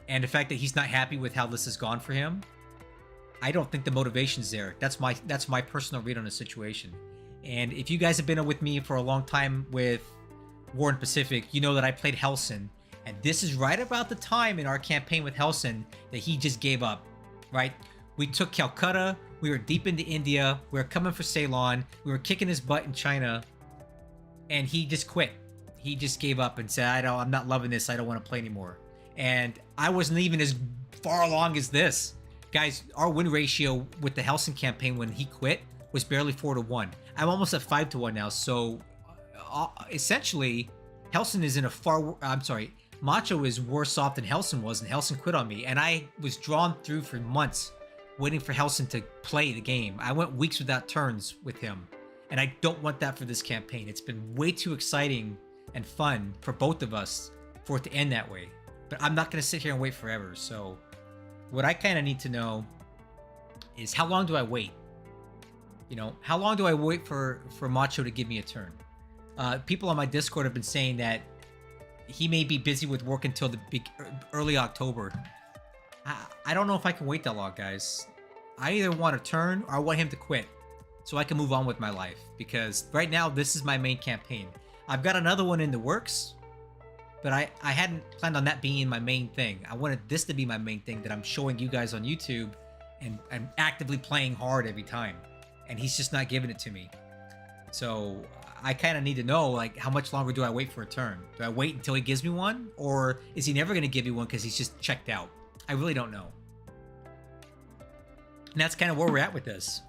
the fact that he's not happy with how this has gone for him, I don't think the motivation's there. That's my personal read on the situation. And if you guys have been with me for a long time with War in Pacific, you know that I played Helson. And this is right about the time in our campaign with Helson that he just gave up, right? We took Calcutta, we were deep into India, we were coming for Ceylon, we were kicking his butt in China, and he just quit. He just gave up and said, I'm not loving this, I don't want to play anymore. And I wasn't even as far along as this. Guys, our win ratio with the Helson campaign when he quit was barely 4-1. I'm almost at 5-1 now, so essentially, Helson is in a Macho is worse off than Helson was, and Helson quit on me, and I was drawn through for months waiting for Helson to play the game. I went weeks without turns with him, and I don't want that for this campaign. It's been way too exciting and fun for both of us for it to end that way. But I'm not going to sit here and wait forever, so what I kind of need to know is how long do I wait? You know, how long do I wait for Macho to give me a turn? People on my Discord have been saying that he may be busy with work until the early October. I don't know if I can wait that long, guys. I either want a turn or I want him to quit so I can move on with my life, because right now this is my main campaign. I've got another one in the works, but I hadn't planned on that being my main thing. I wanted this to be my main thing that I'm showing you guys on YouTube and I'm actively playing hard every time. And he's just not giving it to me. So I kind of need to know, like, how much longer do I wait for a turn? Do I wait until he gives me one? Or is he never going to give me one because he's just checked out? I really don't know. And that's kind of where we're at with this.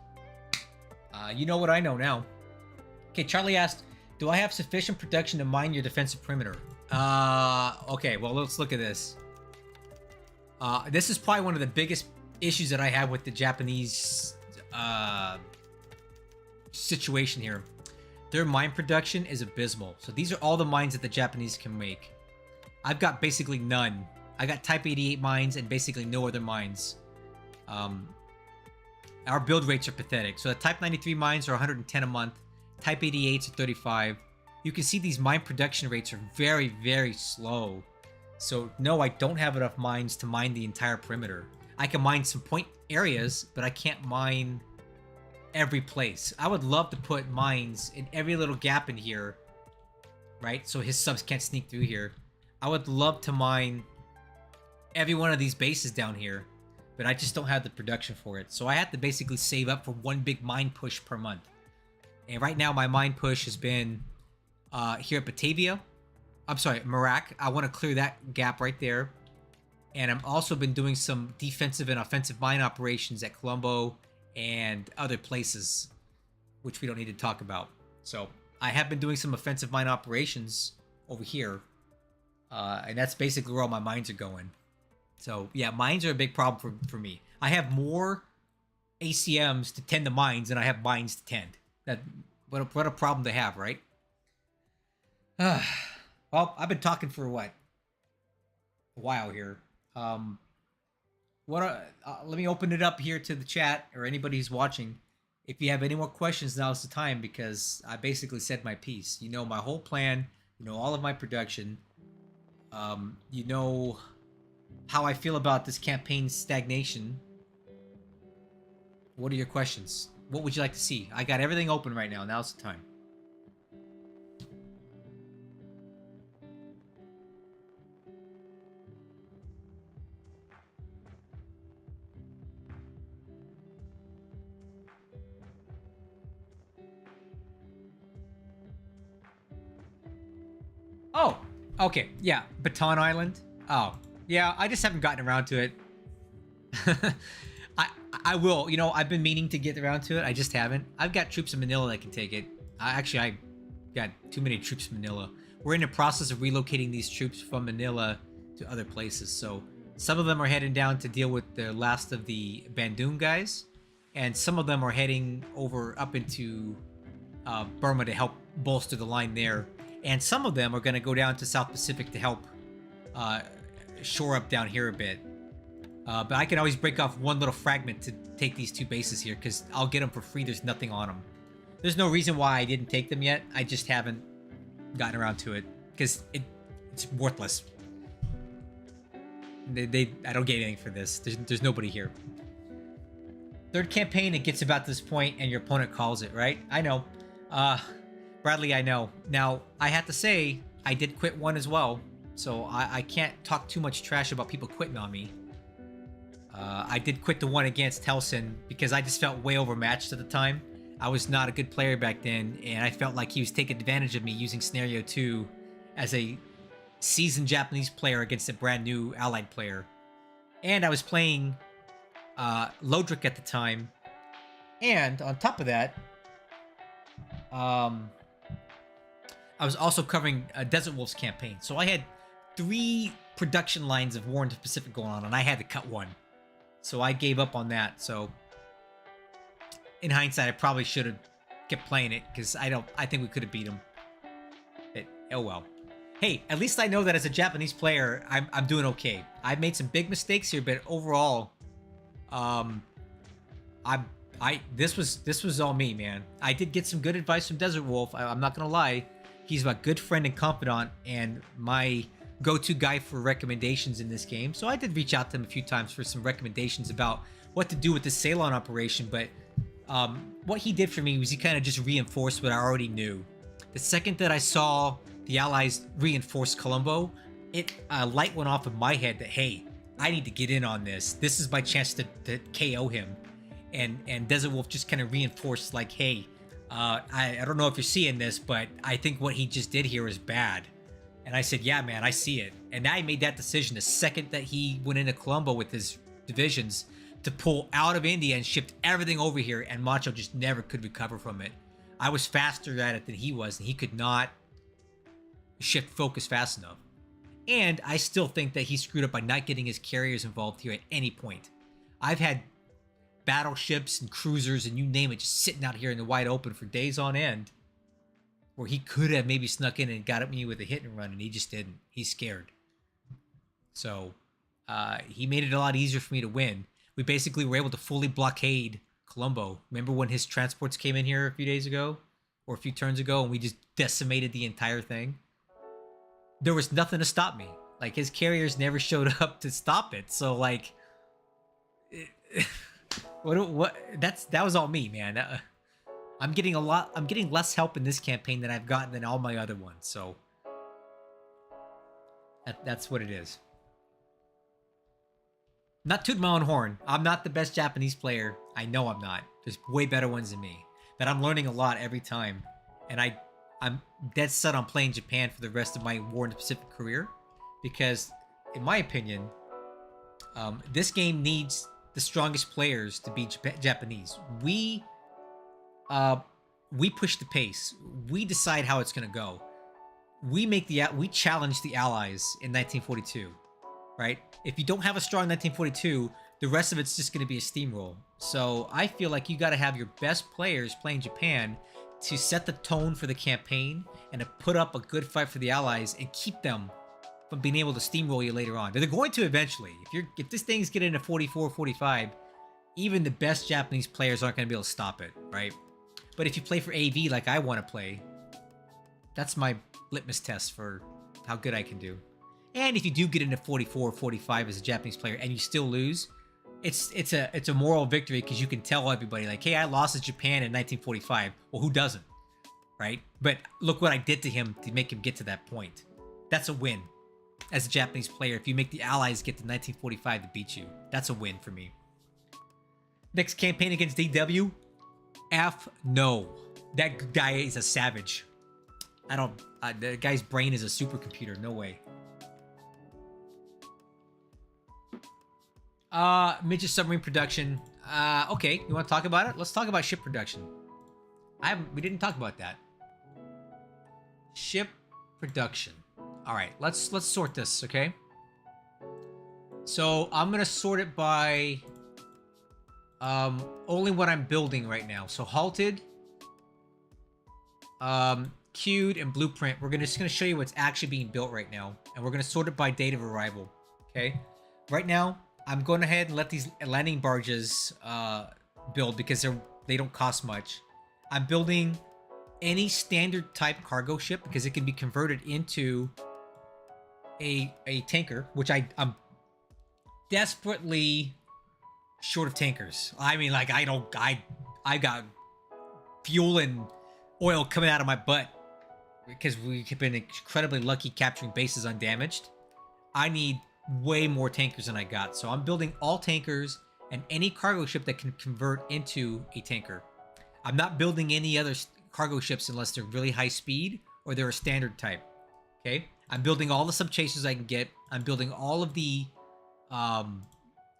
You know what I know now. Okay, Charlie asked, do I have sufficient production to mine your defensive perimeter? Okay, well, let's look at this. This is probably one of the biggest issues that I have with the Japanese situation here. Their mine production is abysmal. So these are all the mines that the Japanese can make. I've got basically none. I got Type 88 mines and basically no other mines. Our build rates are pathetic. So the Type 93 mines are 110 a month. Type 88s are 35. You can see these mine production rates are very, very slow. So no, I don't have enough mines to mine the entire perimeter. I can mine some point areas, but I can't mine every place. I would love to put mines in every little gap in here, right? So his subs can't sneak through here. I would love to mine every one of these bases down here, but I just don't have the production for it. So I have to basically save up for one big mine push per month. And right now my mine push has been here at Batavia. I'm sorry, Marak. I want to clear that gap right there. And I've also been doing some defensive and offensive mine operations at Colombo and other places, which we don't need to talk about. So I have been doing some offensive mine operations over here. And that's basically where all my mines are going. So yeah, mines are a big problem for me. I have more ACMs to tend the mines than I have mines to tend. What a problem to have, right? Well, I've been talking for what? A while here. Let me open it up here to the chat or anybody who's watching. If you have any more questions, now's the time, because I basically said my piece. You know my whole plan. You know all of my production. You know how I feel about this campaign's stagnation. What are your questions? What would you like to see? I got everything open right now. Now's the time. Oh, okay. Yeah, Baton Island. Oh, yeah, I just haven't gotten around to it. I will. You know, I've been meaning to get around to it. I just haven't. I've got troops in Manila that can take it. I got too many troops in Manila. We're in the process of relocating these troops from Manila to other places. So some of them are heading down to deal with the last of the Bandung guys. And some of them are heading over up into Burma to help bolster the line there. And some of them are going to go down to South Pacific to help shore up down here a bit. But I can always break off one little fragment to take these two bases here, because I'll get them for free. There's nothing on them. There's no reason why I didn't take them yet. I just haven't gotten around to it, because it's worthless. I don't get anything for this. There's nobody here. Third campaign, it gets about this point and your opponent calls it, right? I know. Bradley, I know. Now, I have to say, I did quit one as well, so I can't talk too much trash about people quitting on me. I did quit the one against Helson because I just felt way overmatched at the time. I was not a good player back then, and I felt like he was taking advantage of me using Scenario 2 as a seasoned Japanese player against a brand new Allied player. And I was playing Lodric at the time, and on top of that, I was also covering Desert Wolf's campaign. So I had 3 production lines of War in the Pacific going on, and I had to cut one. So I gave up on that. So in hindsight, I probably should have kept playing it, because I think we could have beat him. Oh well. Hey, at least I know that as a Japanese player, I'm doing okay. I've made some big mistakes here, but overall, this was all me, man. I did get some good advice from Desert Wolf. I'm not gonna lie. He's my good friend and confidant, and my go-to guy for recommendations in this game. So I did reach out to him a few times for some recommendations about what to do with the Ceylon operation, but what he did for me was he kind of just reinforced what I already knew. The second that I saw the Allies reinforce Colombo, a light went off in my head that, hey, I need to get in on this. This is my chance to KO him. And Desert Wolf just kind of reinforced, like, hey, I don't know if you're seeing this, but I think what he just did here is bad. And I said, yeah, man, I see it. And I made that decision the second that he went into Colombo with his divisions to pull out of India and shipped everything over here, and Macho just never could recover from it. I was faster at it than he was, and he could not shift focus fast enough. And I still think that he screwed up by not getting his carriers involved here at any point. I've had battleships and cruisers and you name it just sitting out here in the wide open for days on end, where he could have maybe snuck in and got at me with a hit and run, and he just didn't. He's scared. So he made it a lot easier for me to win. We basically were able to fully blockade Colombo. Remember when his transports came in here a few days ago or a few turns ago, and we just decimated the entire thing? There was nothing to stop me. Like, his carriers never showed up to stop it. So, like, that was all me, man. I'm getting less help in this campaign than I've gotten in all my other ones. So that's what it is. Not toot my own horn. I'm not the best Japanese player. I know I'm not. There's way better ones than me. But I'm learning a lot every time. And I'm dead set on playing Japan for the rest of my War in the Pacific career. Because, in my opinion, this game needs the strongest players to be Japanese. We push the pace. We decide how it's going to go. We challenge the Allies in 1942. Right? If you don't have a strong 1942, the rest of it's just going to be a steamroll. So I feel like you got to have your best players playing Japan to set the tone for the campaign and to put up a good fight for the Allies and keep them from being able to steamroll you later on. They're going to eventually. If this thing's getting into 44, 45, even the best Japanese players aren't going to be able to stop it, right? But if you play for AV like I want to play, that's my litmus test for how good I can do. And if you do get into 44 or 45 as a Japanese player and you still lose, it's a moral victory, because you can tell everybody, like, hey, I lost to Japan in 1945. Well, who doesn't, right? But look what I did to him to make him get to that point. That's a win as a Japanese player. If you make the Allies get to 1945 to beat you, that's a win for me. Next campaign against DW? F no. That guy is a savage. The guy's brain is a supercomputer. No way. Midget submarine production. Okay, you want to talk about it? Let's talk about ship production. We didn't talk about that. Ship production. All right, let's sort this, okay? So I'm gonna sort it by only what I'm building right now. So halted, queued, and blueprint. We're just gonna show you what's actually being built right now, and we're gonna sort it by date of arrival. Okay, right now I'm going ahead and let these landing barges build, because they don't cost much. I'm building any standard type cargo ship because it can be converted into a tanker, which I'm desperately short of tankers. I mean, like, I got fuel and oil coming out of my butt because we've been incredibly lucky capturing bases undamaged. I need way more tankers than I got. So I'm building all tankers and any cargo ship that can convert into a tanker. I'm not building any other cargo ships unless they're really high speed or they're a standard type. Okay? I'm building all the sub chasers I can get. I'm building all of the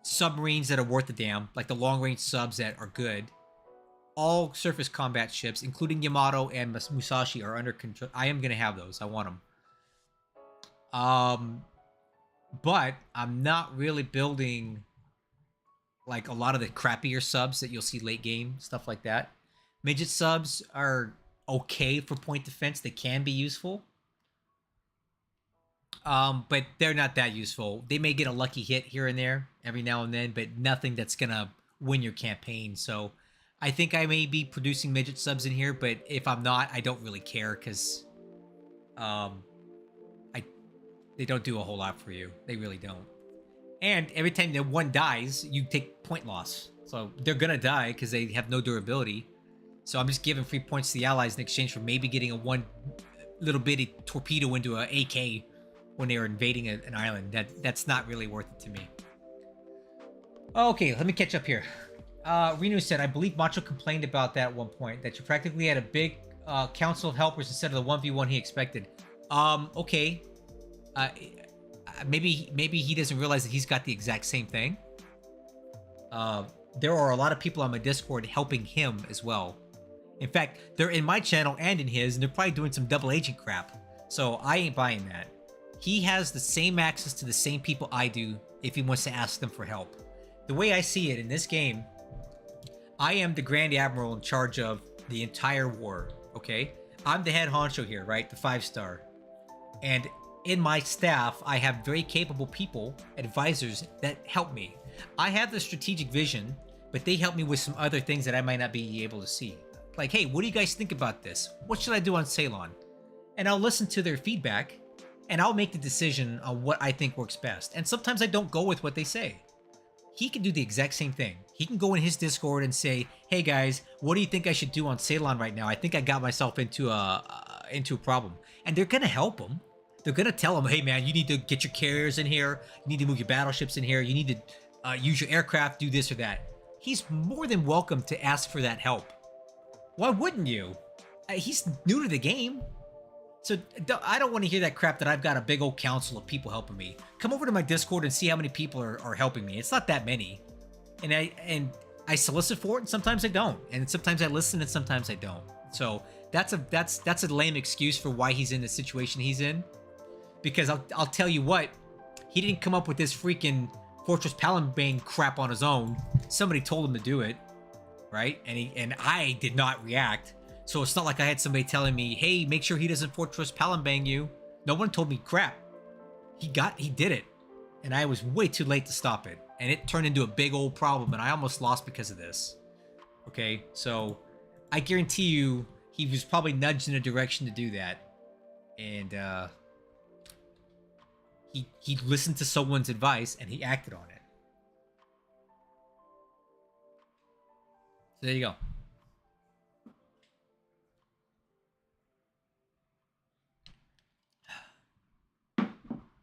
submarines that are worth a damn, like the long-range subs that are good. All surface combat ships, including Yamato and Musashi, are under control. I am gonna have those. I want them. But I'm not really building like a lot of the crappier subs that you'll see late game, stuff like that. Midget subs are okay for point defense. They can be useful. But they're not that useful. They may get a lucky hit here and there every now and then, but nothing that's gonna win your campaign. So I think I may be producing midget subs in here, but if I'm not, I don't really care because they don't do a whole lot for you. They really don't. And every time that one dies, you take point loss. So they're gonna die because they have no durability. So I'm just giving free points to the allies in exchange for maybe getting a one little bitty torpedo into an AK when they were invading an island. That's not really worth it to me. Okay, let me catch up here. Renu said, I believe Macho complained about that at one point, that you practically had a big council of helpers instead of the 1v1 he expected. Okay. Maybe he doesn't realize that he's got the exact same thing. There are a lot of people on my Discord helping him as well. In fact, they're in my channel and in his, and they're probably doing some double agent crap. So I ain't buying that. He has the same access to the same people I do if he wants to ask them for help. The way I see it in this game, I am the Grand Admiral in charge of the entire war, okay? I'm the head honcho here, right? The 5-star. And in my staff, I have very capable people, advisors, that help me. I have the strategic vision, but they help me with some other things that I might not be able to see. Like, hey, what do you guys think about this? What should I do on Ceylon? And I'll listen to their feedback, and I'll make the decision on what I think works best. And sometimes I don't go with what they say. He can do the exact same thing. He can go in his Discord and say, hey guys, what do you think I should do on Ceylon right now? I think I got myself into a problem. And they're gonna help him. They're gonna tell him, hey man, you need to get your carriers in here. You need to move your battleships in here. You need to use your aircraft, do this or that. He's more than welcome to ask for that help. Why wouldn't you? He's new to the game. So I don't want to hear that crap that I've got a big old council of people helping me. Come over to my Discord and see how many people are helping me. It's not that many. And I solicit for it, and sometimes I don't. And sometimes I listen, and sometimes I don't. So that's a lame excuse for why he's in the situation he's in. Because I'll tell you what, he didn't come up with this freaking Fortress Palembang crap on his own. Somebody told him to do it, right? And I did not react. So it's not like I had somebody telling me, hey, make sure he doesn't Fortress Palembang you. No one told me crap. He did it. And I was way too late to stop it. And it turned into a big old problem, and I almost lost because of this. Okay, so I guarantee you he was probably nudged in a direction to do that. And he listened to someone's advice, and he acted on it. So there you go.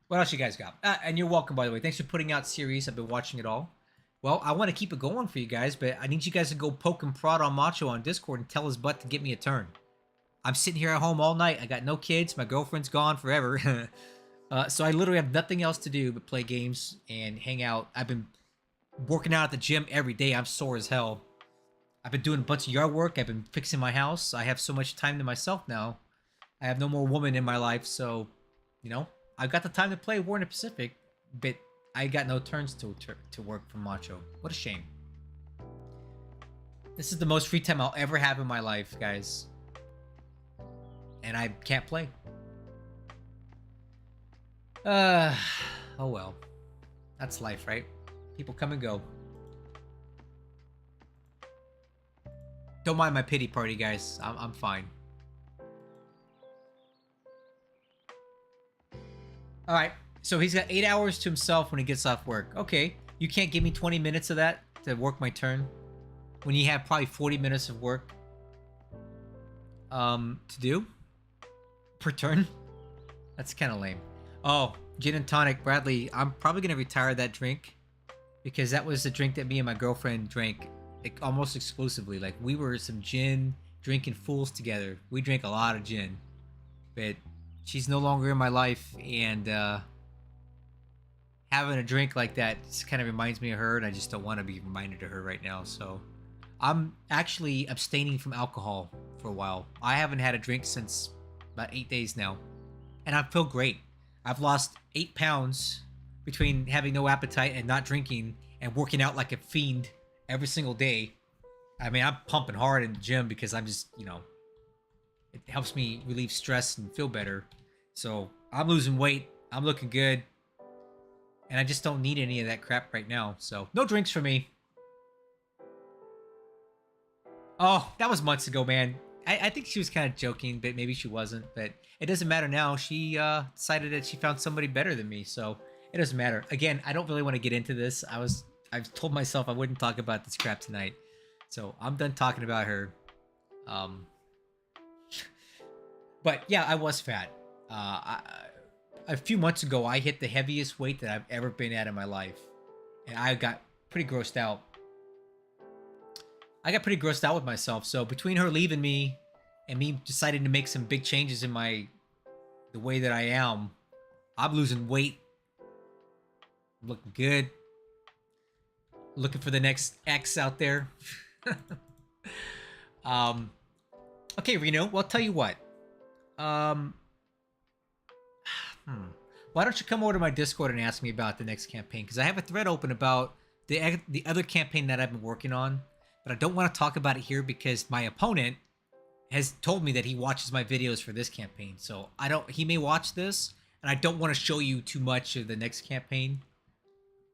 What else you guys got? And you're welcome, by the way. Thanks for putting out series. I've been watching it all. Well, I want to keep it going for you guys, but I need you guys to go poke and prod on Macho on Discord and tell his butt to get me a turn. I'm sitting here at home all night. I got no kids. My girlfriend's gone forever. So I literally have nothing else to do but play games and hang out. I've been working out at the gym every day. I'm sore as hell. I've been doing a bunch of yard work. I've been fixing my house. I have so much time to myself now. I have no more woman in my life, so, you know. I've got the time to play War in the Pacific, but I got no turns to work from Macho. What a shame. This is the most free time I'll ever have in my life, guys. And I can't play. Oh well. That's life, right? People come and go. Don't mind my pity party, guys. I'm fine. Alright, so he's got 8 hours to himself when he gets off work. Okay, you can't give me 20 minutes of that to work my turn? When you have probably 40 minutes of work to do? Per turn? That's kind of lame. Oh, gin and tonic, Bradley. I'm probably going to retire that drink. Because that was the drink that me and my girlfriend drank like, almost exclusively. Like, we were some gin drinking fools together. We drank a lot of gin. But she's no longer in my life, and having a drink like that just kind of reminds me of her, and I just don't want to be reminded of her right now. So I'm actually abstaining from alcohol for a while. I haven't had a drink since about 8 days now, and I feel great. I've lost 8 pounds between having no appetite and not drinking and working out like a fiend every single day. I mean, I'm pumping hard in the gym because I'm just, it helps me relieve stress and feel better. So I'm losing weight. I'm looking good. And I just don't need any of that crap right now. So no drinks for me. Oh, that was months ago, man. I think she was kind of joking, but maybe she wasn't. But it doesn't matter now. She decided that she found somebody better than me. So it doesn't matter. Again, I don't really want to get into this. I've told myself I wouldn't talk about this crap tonight. So I'm done talking about her. But yeah, I was fat. A few months ago, I hit the heaviest weight that I've ever been at in my life. And I got pretty grossed out. I got pretty grossed out with myself. So between her leaving me and me deciding to make some big changes in the way that I am, I'm losing weight. I'm looking good. Looking for the next X out there. Okay, Reno. Well, I'll tell you what. Why don't you come over to my Discord and ask me about the next campaign? Because I have a thread open about the other campaign that I've been working on, but I don't want to talk about it here because my opponent has told me that he watches my videos for this campaign. So he may watch this, and I don't want to show you too much of the next campaign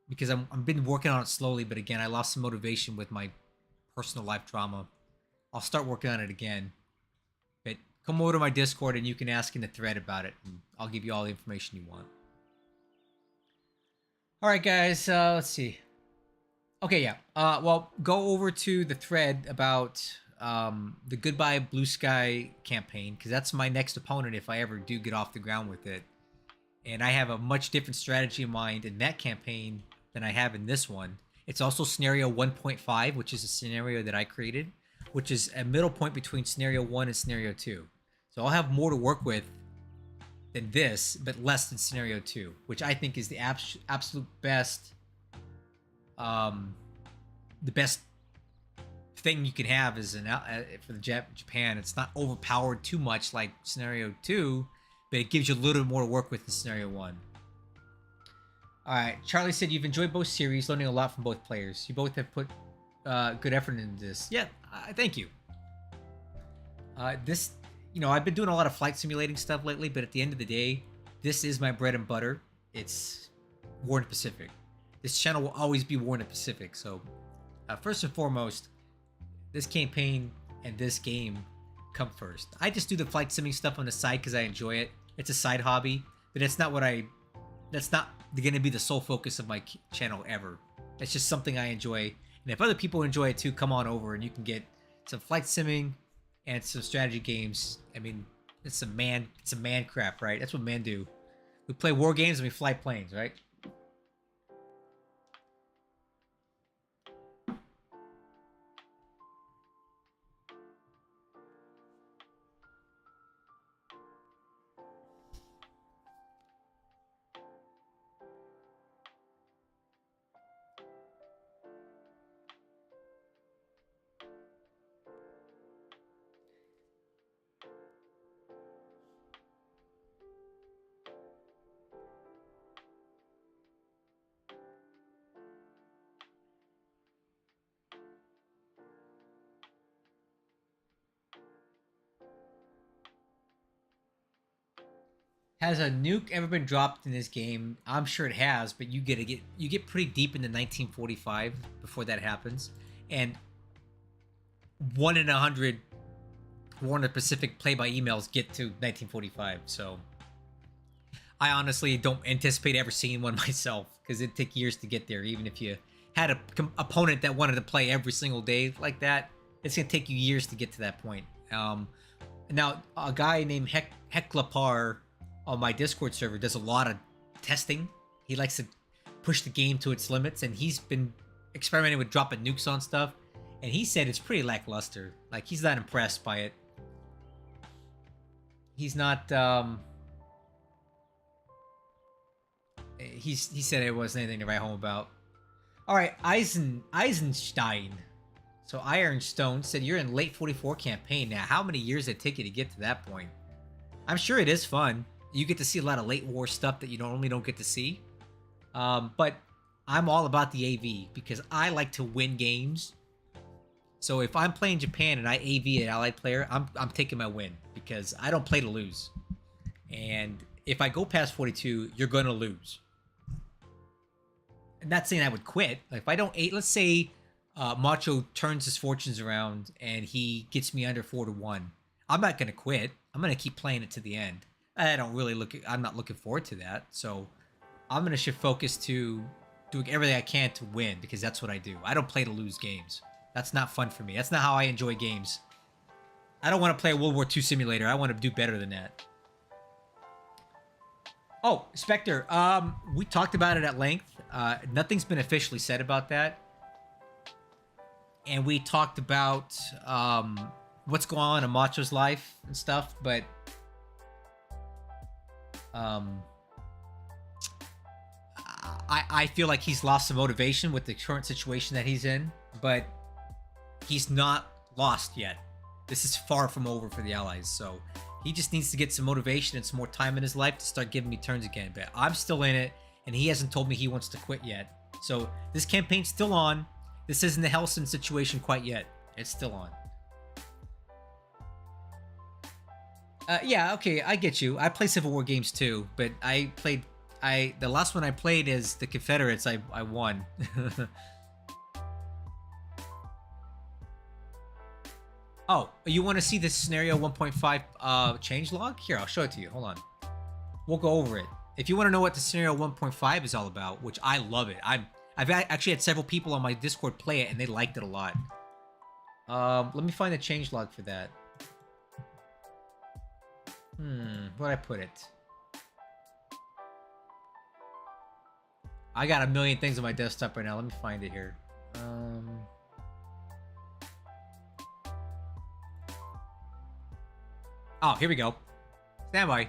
because I've been working on it slowly. But again, I lost some motivation with my personal life drama. I'll start working on it again. But come over to my Discord and you can ask in the thread about it, and I'll give you all the information you want. All right, guys. Let's see. Okay, yeah. Well, go over to the thread about the Goodbye Blue Sky campaign, because that's my next opponent if I ever do get off the ground with it. And I have a much different strategy in mind in that campaign than I have in this one. It's also scenario 1.5, which is a scenario that I created, which is a middle point between scenario 1 and scenario 2. So I'll have more to work with than this, but less than scenario 2, which I think is the absolute best, the best thing you can have is for the Japan. It's not overpowered too much like scenario 2, but it gives you a little more to work with in scenario 1. All right, Charlie said you've enjoyed both series, learning a lot from both players. You both have put good effort into this. Yeah, thank you. This, I've been doing a lot of flight simulating stuff lately, but at the end of the day, this is my bread and butter. It's War in the Pacific. This channel will always be War in the Pacific. So, first and foremost, this campaign and this game come first. I just do the flight simming stuff on the side because I enjoy it. It's a side hobby, but that's not going to be the sole focus of my channel ever. It's just something I enjoy. And if other people enjoy it too, come on over and you can get some flight simming and some strategy games. I mean, it's a man crap, right? That's what men do. We play war games and we fly planes, right? Has a nuke ever been dropped in this game? I'm sure it has, but you get pretty deep into 1945 before that happens, and 1 in 100 War in the Pacific play-by emails get to 1945. So I honestly don't anticipate ever seeing one myself because it'd take years to get there. Even if you had a opponent that wanted to play every single day like that, it's gonna take you years to get to that point. Now a guy named Hecklapar on my Discord server does a lot of testing. He likes to push the game to its limits, and he's been experimenting with dropping nukes on stuff, and he said it's pretty lackluster. Like, he's not impressed by it. He's not He said it wasn't anything to write home about. All right, Eisenstein. So Ironstone said you're in late 44 campaign now. How many years did it take you to get to that point? I'm sure it is fun. You get to see a lot of late war stuff that you normally don't get to see. But I'm all about the AV because I like to win games. So if I'm playing Japan and I AV an allied player, I'm taking my win because I don't play to lose. And if I go past 42, you're going to lose. I'm not saying I would quit. Like if I don't let's say Macho turns his fortunes around and he gets me under 4-1. I'm not going to quit. I'm going to keep playing it to the end. I'm not looking forward to that. So I'm going to shift focus to doing everything I can to win because that's what I do. I don't play to lose games. That's not fun for me. That's not how I enjoy games. I don't want to play a World War II simulator. I want to do better than that. Oh, Spectre. We talked about it at length. Nothing's been officially said about that. And we talked about what's going on in Macho's life and stuff, but I feel like he's lost some motivation with the current situation that he's in, but he's not lost yet. This is far from over for the Allies, so he just needs to get some motivation and some more time in his life to start giving me turns again. But I'm still in it, and he hasn't told me he wants to quit yet. So this campaign's still on. This isn't the Helson situation quite yet. It's still on. Yeah, okay, I get you. I play Civil War games too, but the last one I played is the Confederates. I won. Oh, you want to see the scenario 1.5 changelog? Here, I'll show it to you. Hold on. We'll go over it. If you want to know what the scenario 1.5 is all about, which I love it. I've actually had several people on my Discord play it, and they liked it a lot. Let me find the changelog for that. Where'd I put it? I got a million things on my desktop right now. Let me find it here. Oh, here we go. Stand by.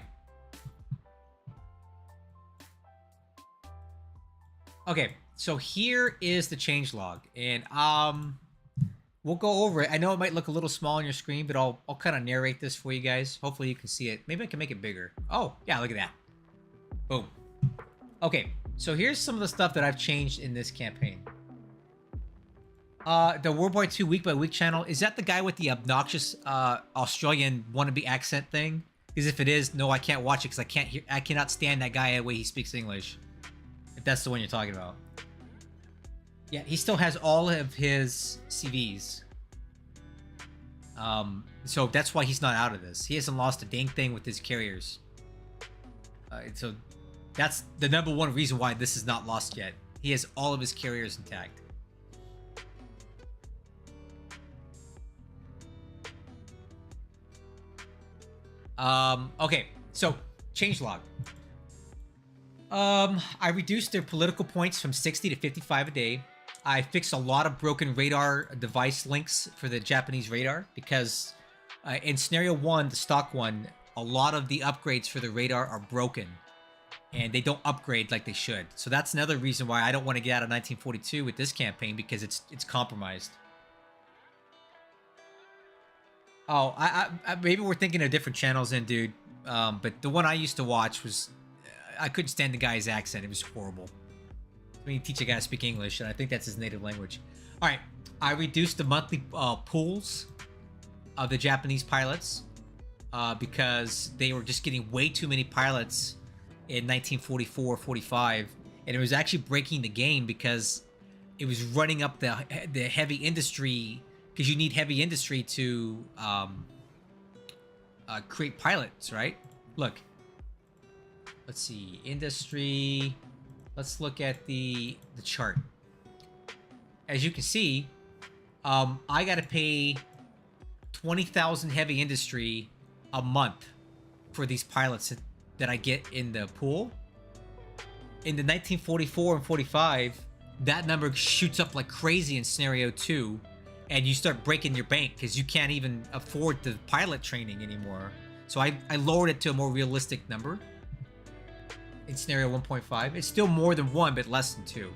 Okay, so here is the changelog, and we'll go over it. I know it might look a little small on your screen, but I'll kind of narrate this for you guys. Hopefully you can see it. Maybe I can make it bigger. Oh, yeah, look at that. Boom. Okay, so here's some of the stuff that I've changed in this campaign. The World War II Week by Week channel, is that the guy with the obnoxious Australian wannabe accent thing? Because if it is, no, I can't watch it because I cannot stand that guy the way he speaks English. If that's the one you're talking about. Yeah, he still has all of his CVs. So that's why he's not out of this. He hasn't lost a dang thing with his carriers. So that's the #1 reason why this is not lost yet. He has all of his carriers intact. Okay, so changelog. I reduced their political points from 60 to 55 a day. I fixed a lot of broken radar device links for the Japanese radar because in scenario 1, the stock one, a lot of the upgrades for the radar are broken and they don't upgrade like they should. So that's another reason why I don't want to get out of 1942 with this campaign because it's compromised. Oh, I maybe we're thinking of different channels then, dude. But the one I used to watch was, I couldn't stand the guy's accent. It was horrible. I mean, teach a guy to speak English, and I think that's his native language. All right, I reduced the monthly pools of the Japanese pilots because they were just getting way too many pilots in 1944-45, and it was actually breaking the game because it was running up the heavy industry. Because you need heavy industry to create pilots, right? Look. Let's see. Industry. Let's look at the chart. As you can see, I got to pay 20,000 heavy industry a month for these pilots that I get in the pool. In the 1944 and 45, that number shoots up like crazy in scenario 2. And you start breaking your bank because you can't even afford the pilot training anymore. So I lowered it to a more realistic number. in scenario 1.5. It's still more than 1, but less than 2.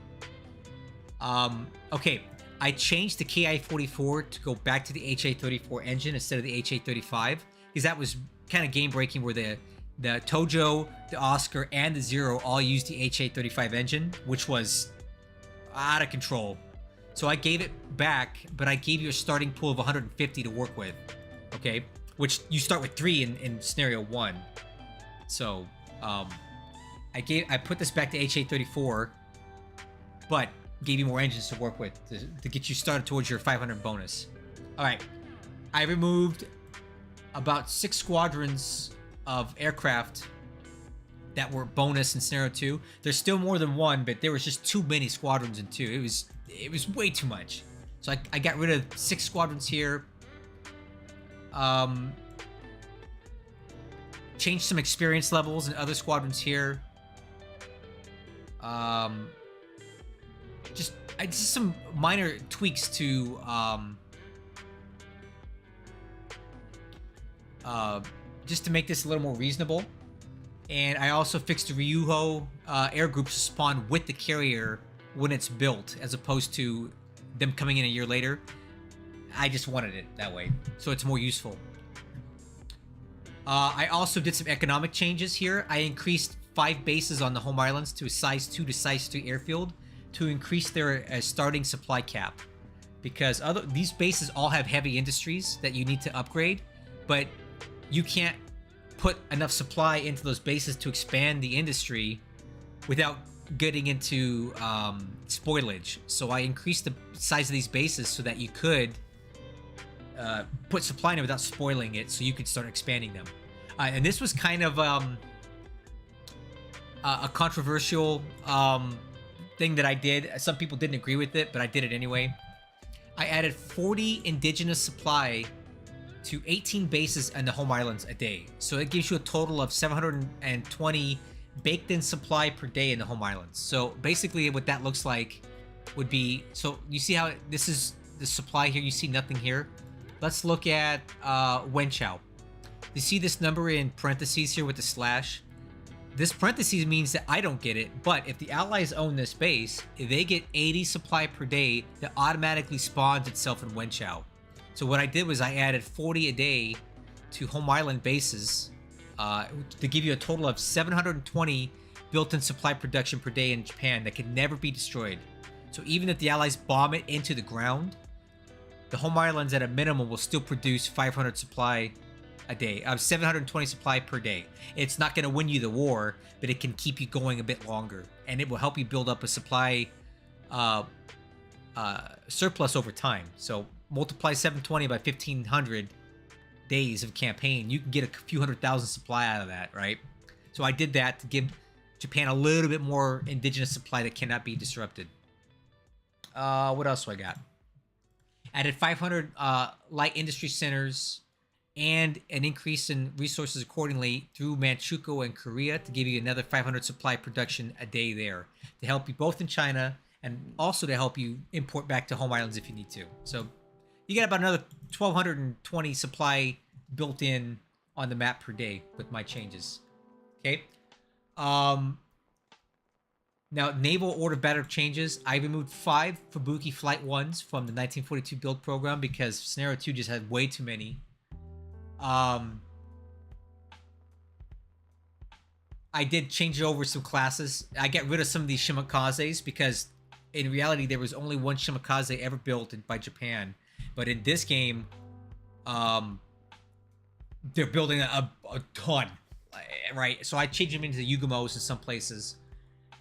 Okay, I changed the KI-44 to go back to the HA-34 engine instead of the HA-35, because that was kind of game-breaking where the Tojo, the Oscar, and the Zero all used the HA-35 engine, which was out of control. So I gave it back, but I gave you a starting pool of 150 to work with, okay? Which you start with 3 in scenario 1. So, I put this back to HA-34, but gave you more engines to work with to get you started towards your 500 bonus. All right, I removed about 6 squadrons of aircraft that were bonus in scenario 2. There's still more than 1, but there was just too many squadrons in 2. It was way too much. So I got rid of 6 squadrons here. Changed some experience levels in other squadrons here. Just some minor tweaks to just to make this a little more reasonable. And I also fixed the Ryuho air groups to spawn with the carrier when it's built, as opposed to them coming in a year later. I just wanted it that way, so it's more useful. I also did some economic changes here. I increased 5 bases on the home islands to a size 2 to size 3 airfield to increase their starting supply cap, because these bases all have heavy industries that you need to upgrade, but you can't put enough supply into those bases to expand the industry without getting into spoilage. So I increased the size of these bases so that you could put supply in it without spoiling it, so you could start expanding them. And this was kind of a controversial thing that I did. Some people didn't agree with it, but I did it anyway. I added 40 indigenous supply to 18 bases in the home islands a day. So it gives you a total of 720 baked in supply per day in the home islands. So basically what that looks like would be, so you see how this is the supply here, you see nothing here. Let's look at Wenchao. You see this number in parentheses here with the slash? This parentheses means that I don't get it, but if the allies own this base, they get 80 supply per day that automatically spawns itself in Wenchao. So what I did was I added 40 a day to home island bases to give you a total of 720 built-in supply production per day in Japan that can never be destroyed. So even if the allies bomb it into the ground, the home islands at a minimum will still produce 500 supply a day, 720 supply per day. It's not going to win you the war, but it can keep you going a bit longer, and it will help you build up a supply surplus over time. So multiply 720 by 1500 days of campaign, you can get a few 100,000 supply out of that, right? So I did that to give Japan a little bit more indigenous supply that cannot be disrupted. What else do I got? Added 500 light industry centers and an increase in resources accordingly through Manchukuo and Korea to give you another 500 supply production a day there to help you both in China and also to help you import back to home islands if you need to. So you get about another 1,220 supply built in on the map per day with my changes. Okay. Now, naval order battle changes. I removed 5 Fubuki Flight 1s from the 1942 build program because Scenario 2 just had way too many. I did change over some classes. I got rid of some of these Shimikazes because in reality there was only one Shimikaze ever built by Japan. But in this game, they're building a ton, right? So I changed them into Yugamos in some places.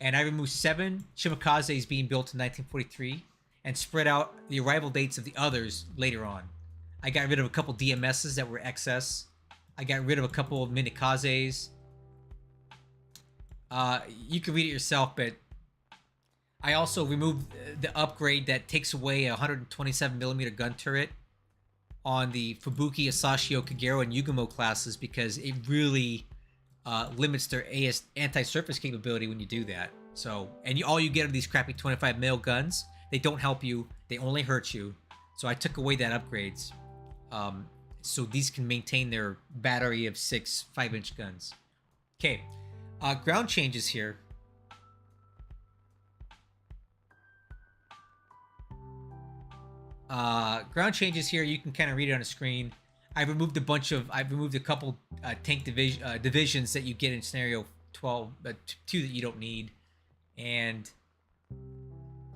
And I removed 7 Shimikazes being built in 1943 and spread out the arrival dates of the others later on. I got rid of a couple DMSs that were excess. I got rid of a couple of Minikazes. You can read it yourself, but I also removed the upgrade that takes away a 127mm gun turret on the Fubuki, Asashio, Kagero, and Yugamo classes because it really limits their anti-surface capability when you do that. So, and all you get are these crappy 25mm guns. They don't help you. They only hurt you. So I took away that upgrades. So these can maintain their battery of 6 5-inch guns. Okay. Ground changes here. Ground changes here. You can kind of read it on the screen. I've removed a couple tank divisions that you get in scenario 12, 2 that you don't need, and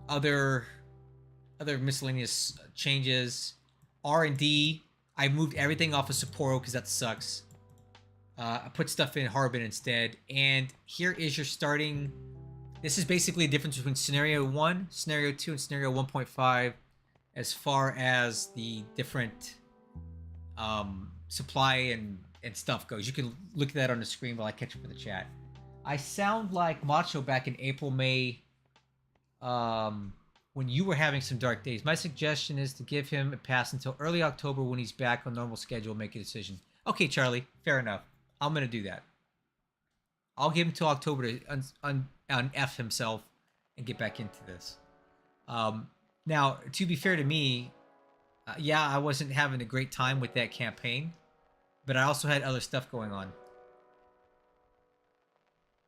other miscellaneous changes. R&D, I moved everything off of Sapporo because that sucks. I put stuff in Harbin instead, and here is your starting. This is basically a difference between scenario 1, scenario 2, and scenario 1.5 as far as the different supply and stuff goes. You can look at that on the screen while I catch up with the chat. I sound like Macho back in April, May, when you were having some dark days. My suggestion is to give him a pass until early October when he's back on normal schedule, make a decision. Okay, Charlie, fair enough. I'm going to do that. I'll give him till October to un-F himself and get back into this. Now, to be fair to me, yeah, I wasn't having a great time with that campaign, but I also had other stuff going on.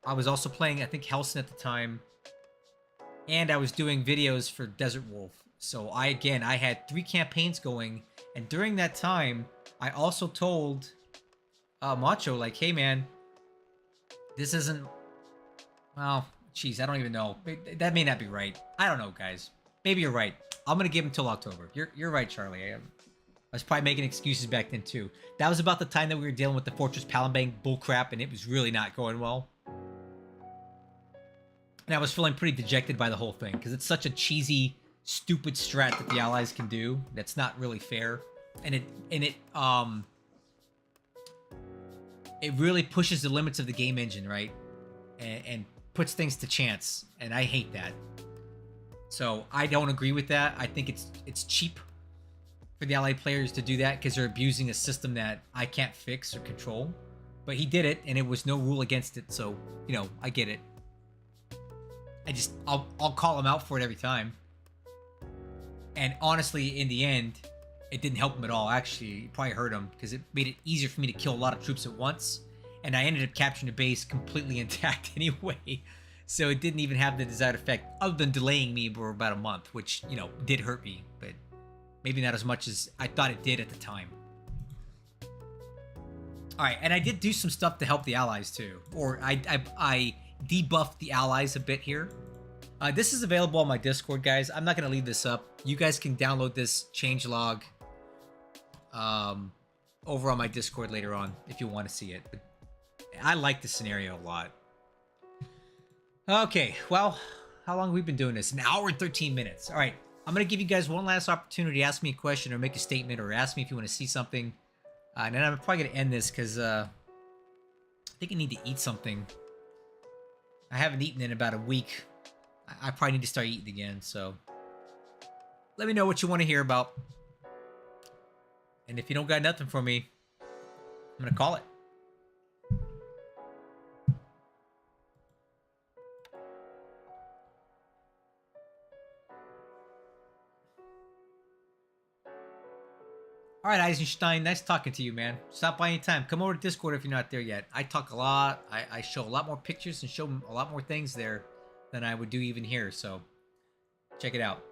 I was also playing, I think, Hellson at the time, and I was doing videos for Desert Wolf. So I had 3 campaigns going, and during that time, I also told Macho, like, hey man, this isn't, well, geez, I don't even know. That may not be right. I don't know, guys. Maybe you're right. I'm gonna give him till October. You're right, Charlie. I was probably making excuses back then too. That was about the time that we were dealing with the Fortress Palembang bullcrap, and it was really not going well. And I was feeling pretty dejected by the whole thing because it's such a cheesy, stupid strat that the Allies can do that's not really fair, and it really pushes the limits of the game engine, right? And puts things to chance, and I hate that. So I don't agree with that. I think it's cheap for the Allied players to do that because they're abusing a system that I can't fix or control. But he did it, and it was no rule against it. So, you know, I get it. I'll call him out for it every time. And honestly, in the end, it didn't help him at all. Actually, it probably hurt him because it made it easier for me to kill a lot of troops at once. And I ended up capturing the base completely intact anyway. So it didn't even have the desired effect other than delaying me for about a month, which, you know, did hurt me, but maybe not as much as I thought it did at the time. All right, and I did do some stuff to help the Allies too, or I debuffed the Allies a bit here. This is available on my Discord, guys. I'm not going to leave this up. You guys can download this changelog over on my Discord later on if you want to see it. But I like the scenario a lot. Okay, well, how long have we been doing this? 1 hour and 13 minutes. All right, I'm going to give you guys one last opportunity to ask me a question or make a statement or ask me if you want to see something. And then I'm probably going to end this because I think I need to eat something. I haven't eaten in about a week. I probably need to start eating again, so let me know what you want to hear about. And if you don't got nothing for me, I'm going to call it. All right, Eisenstein, nice talking to you, man. Stop by anytime. Come over to Discord if you're not there yet. I talk a lot. I show a lot more pictures and show a lot more things there than I would do even here, so check it out.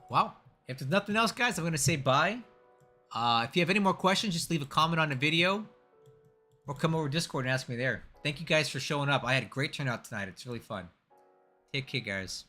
Wow. If there's nothing else, guys, I'm going to say bye. If you have any more questions, just leave a comment on the video or come over to Discord and ask me there. Thank you guys for showing up. I had a great turnout tonight. It's really fun. Take care, guys.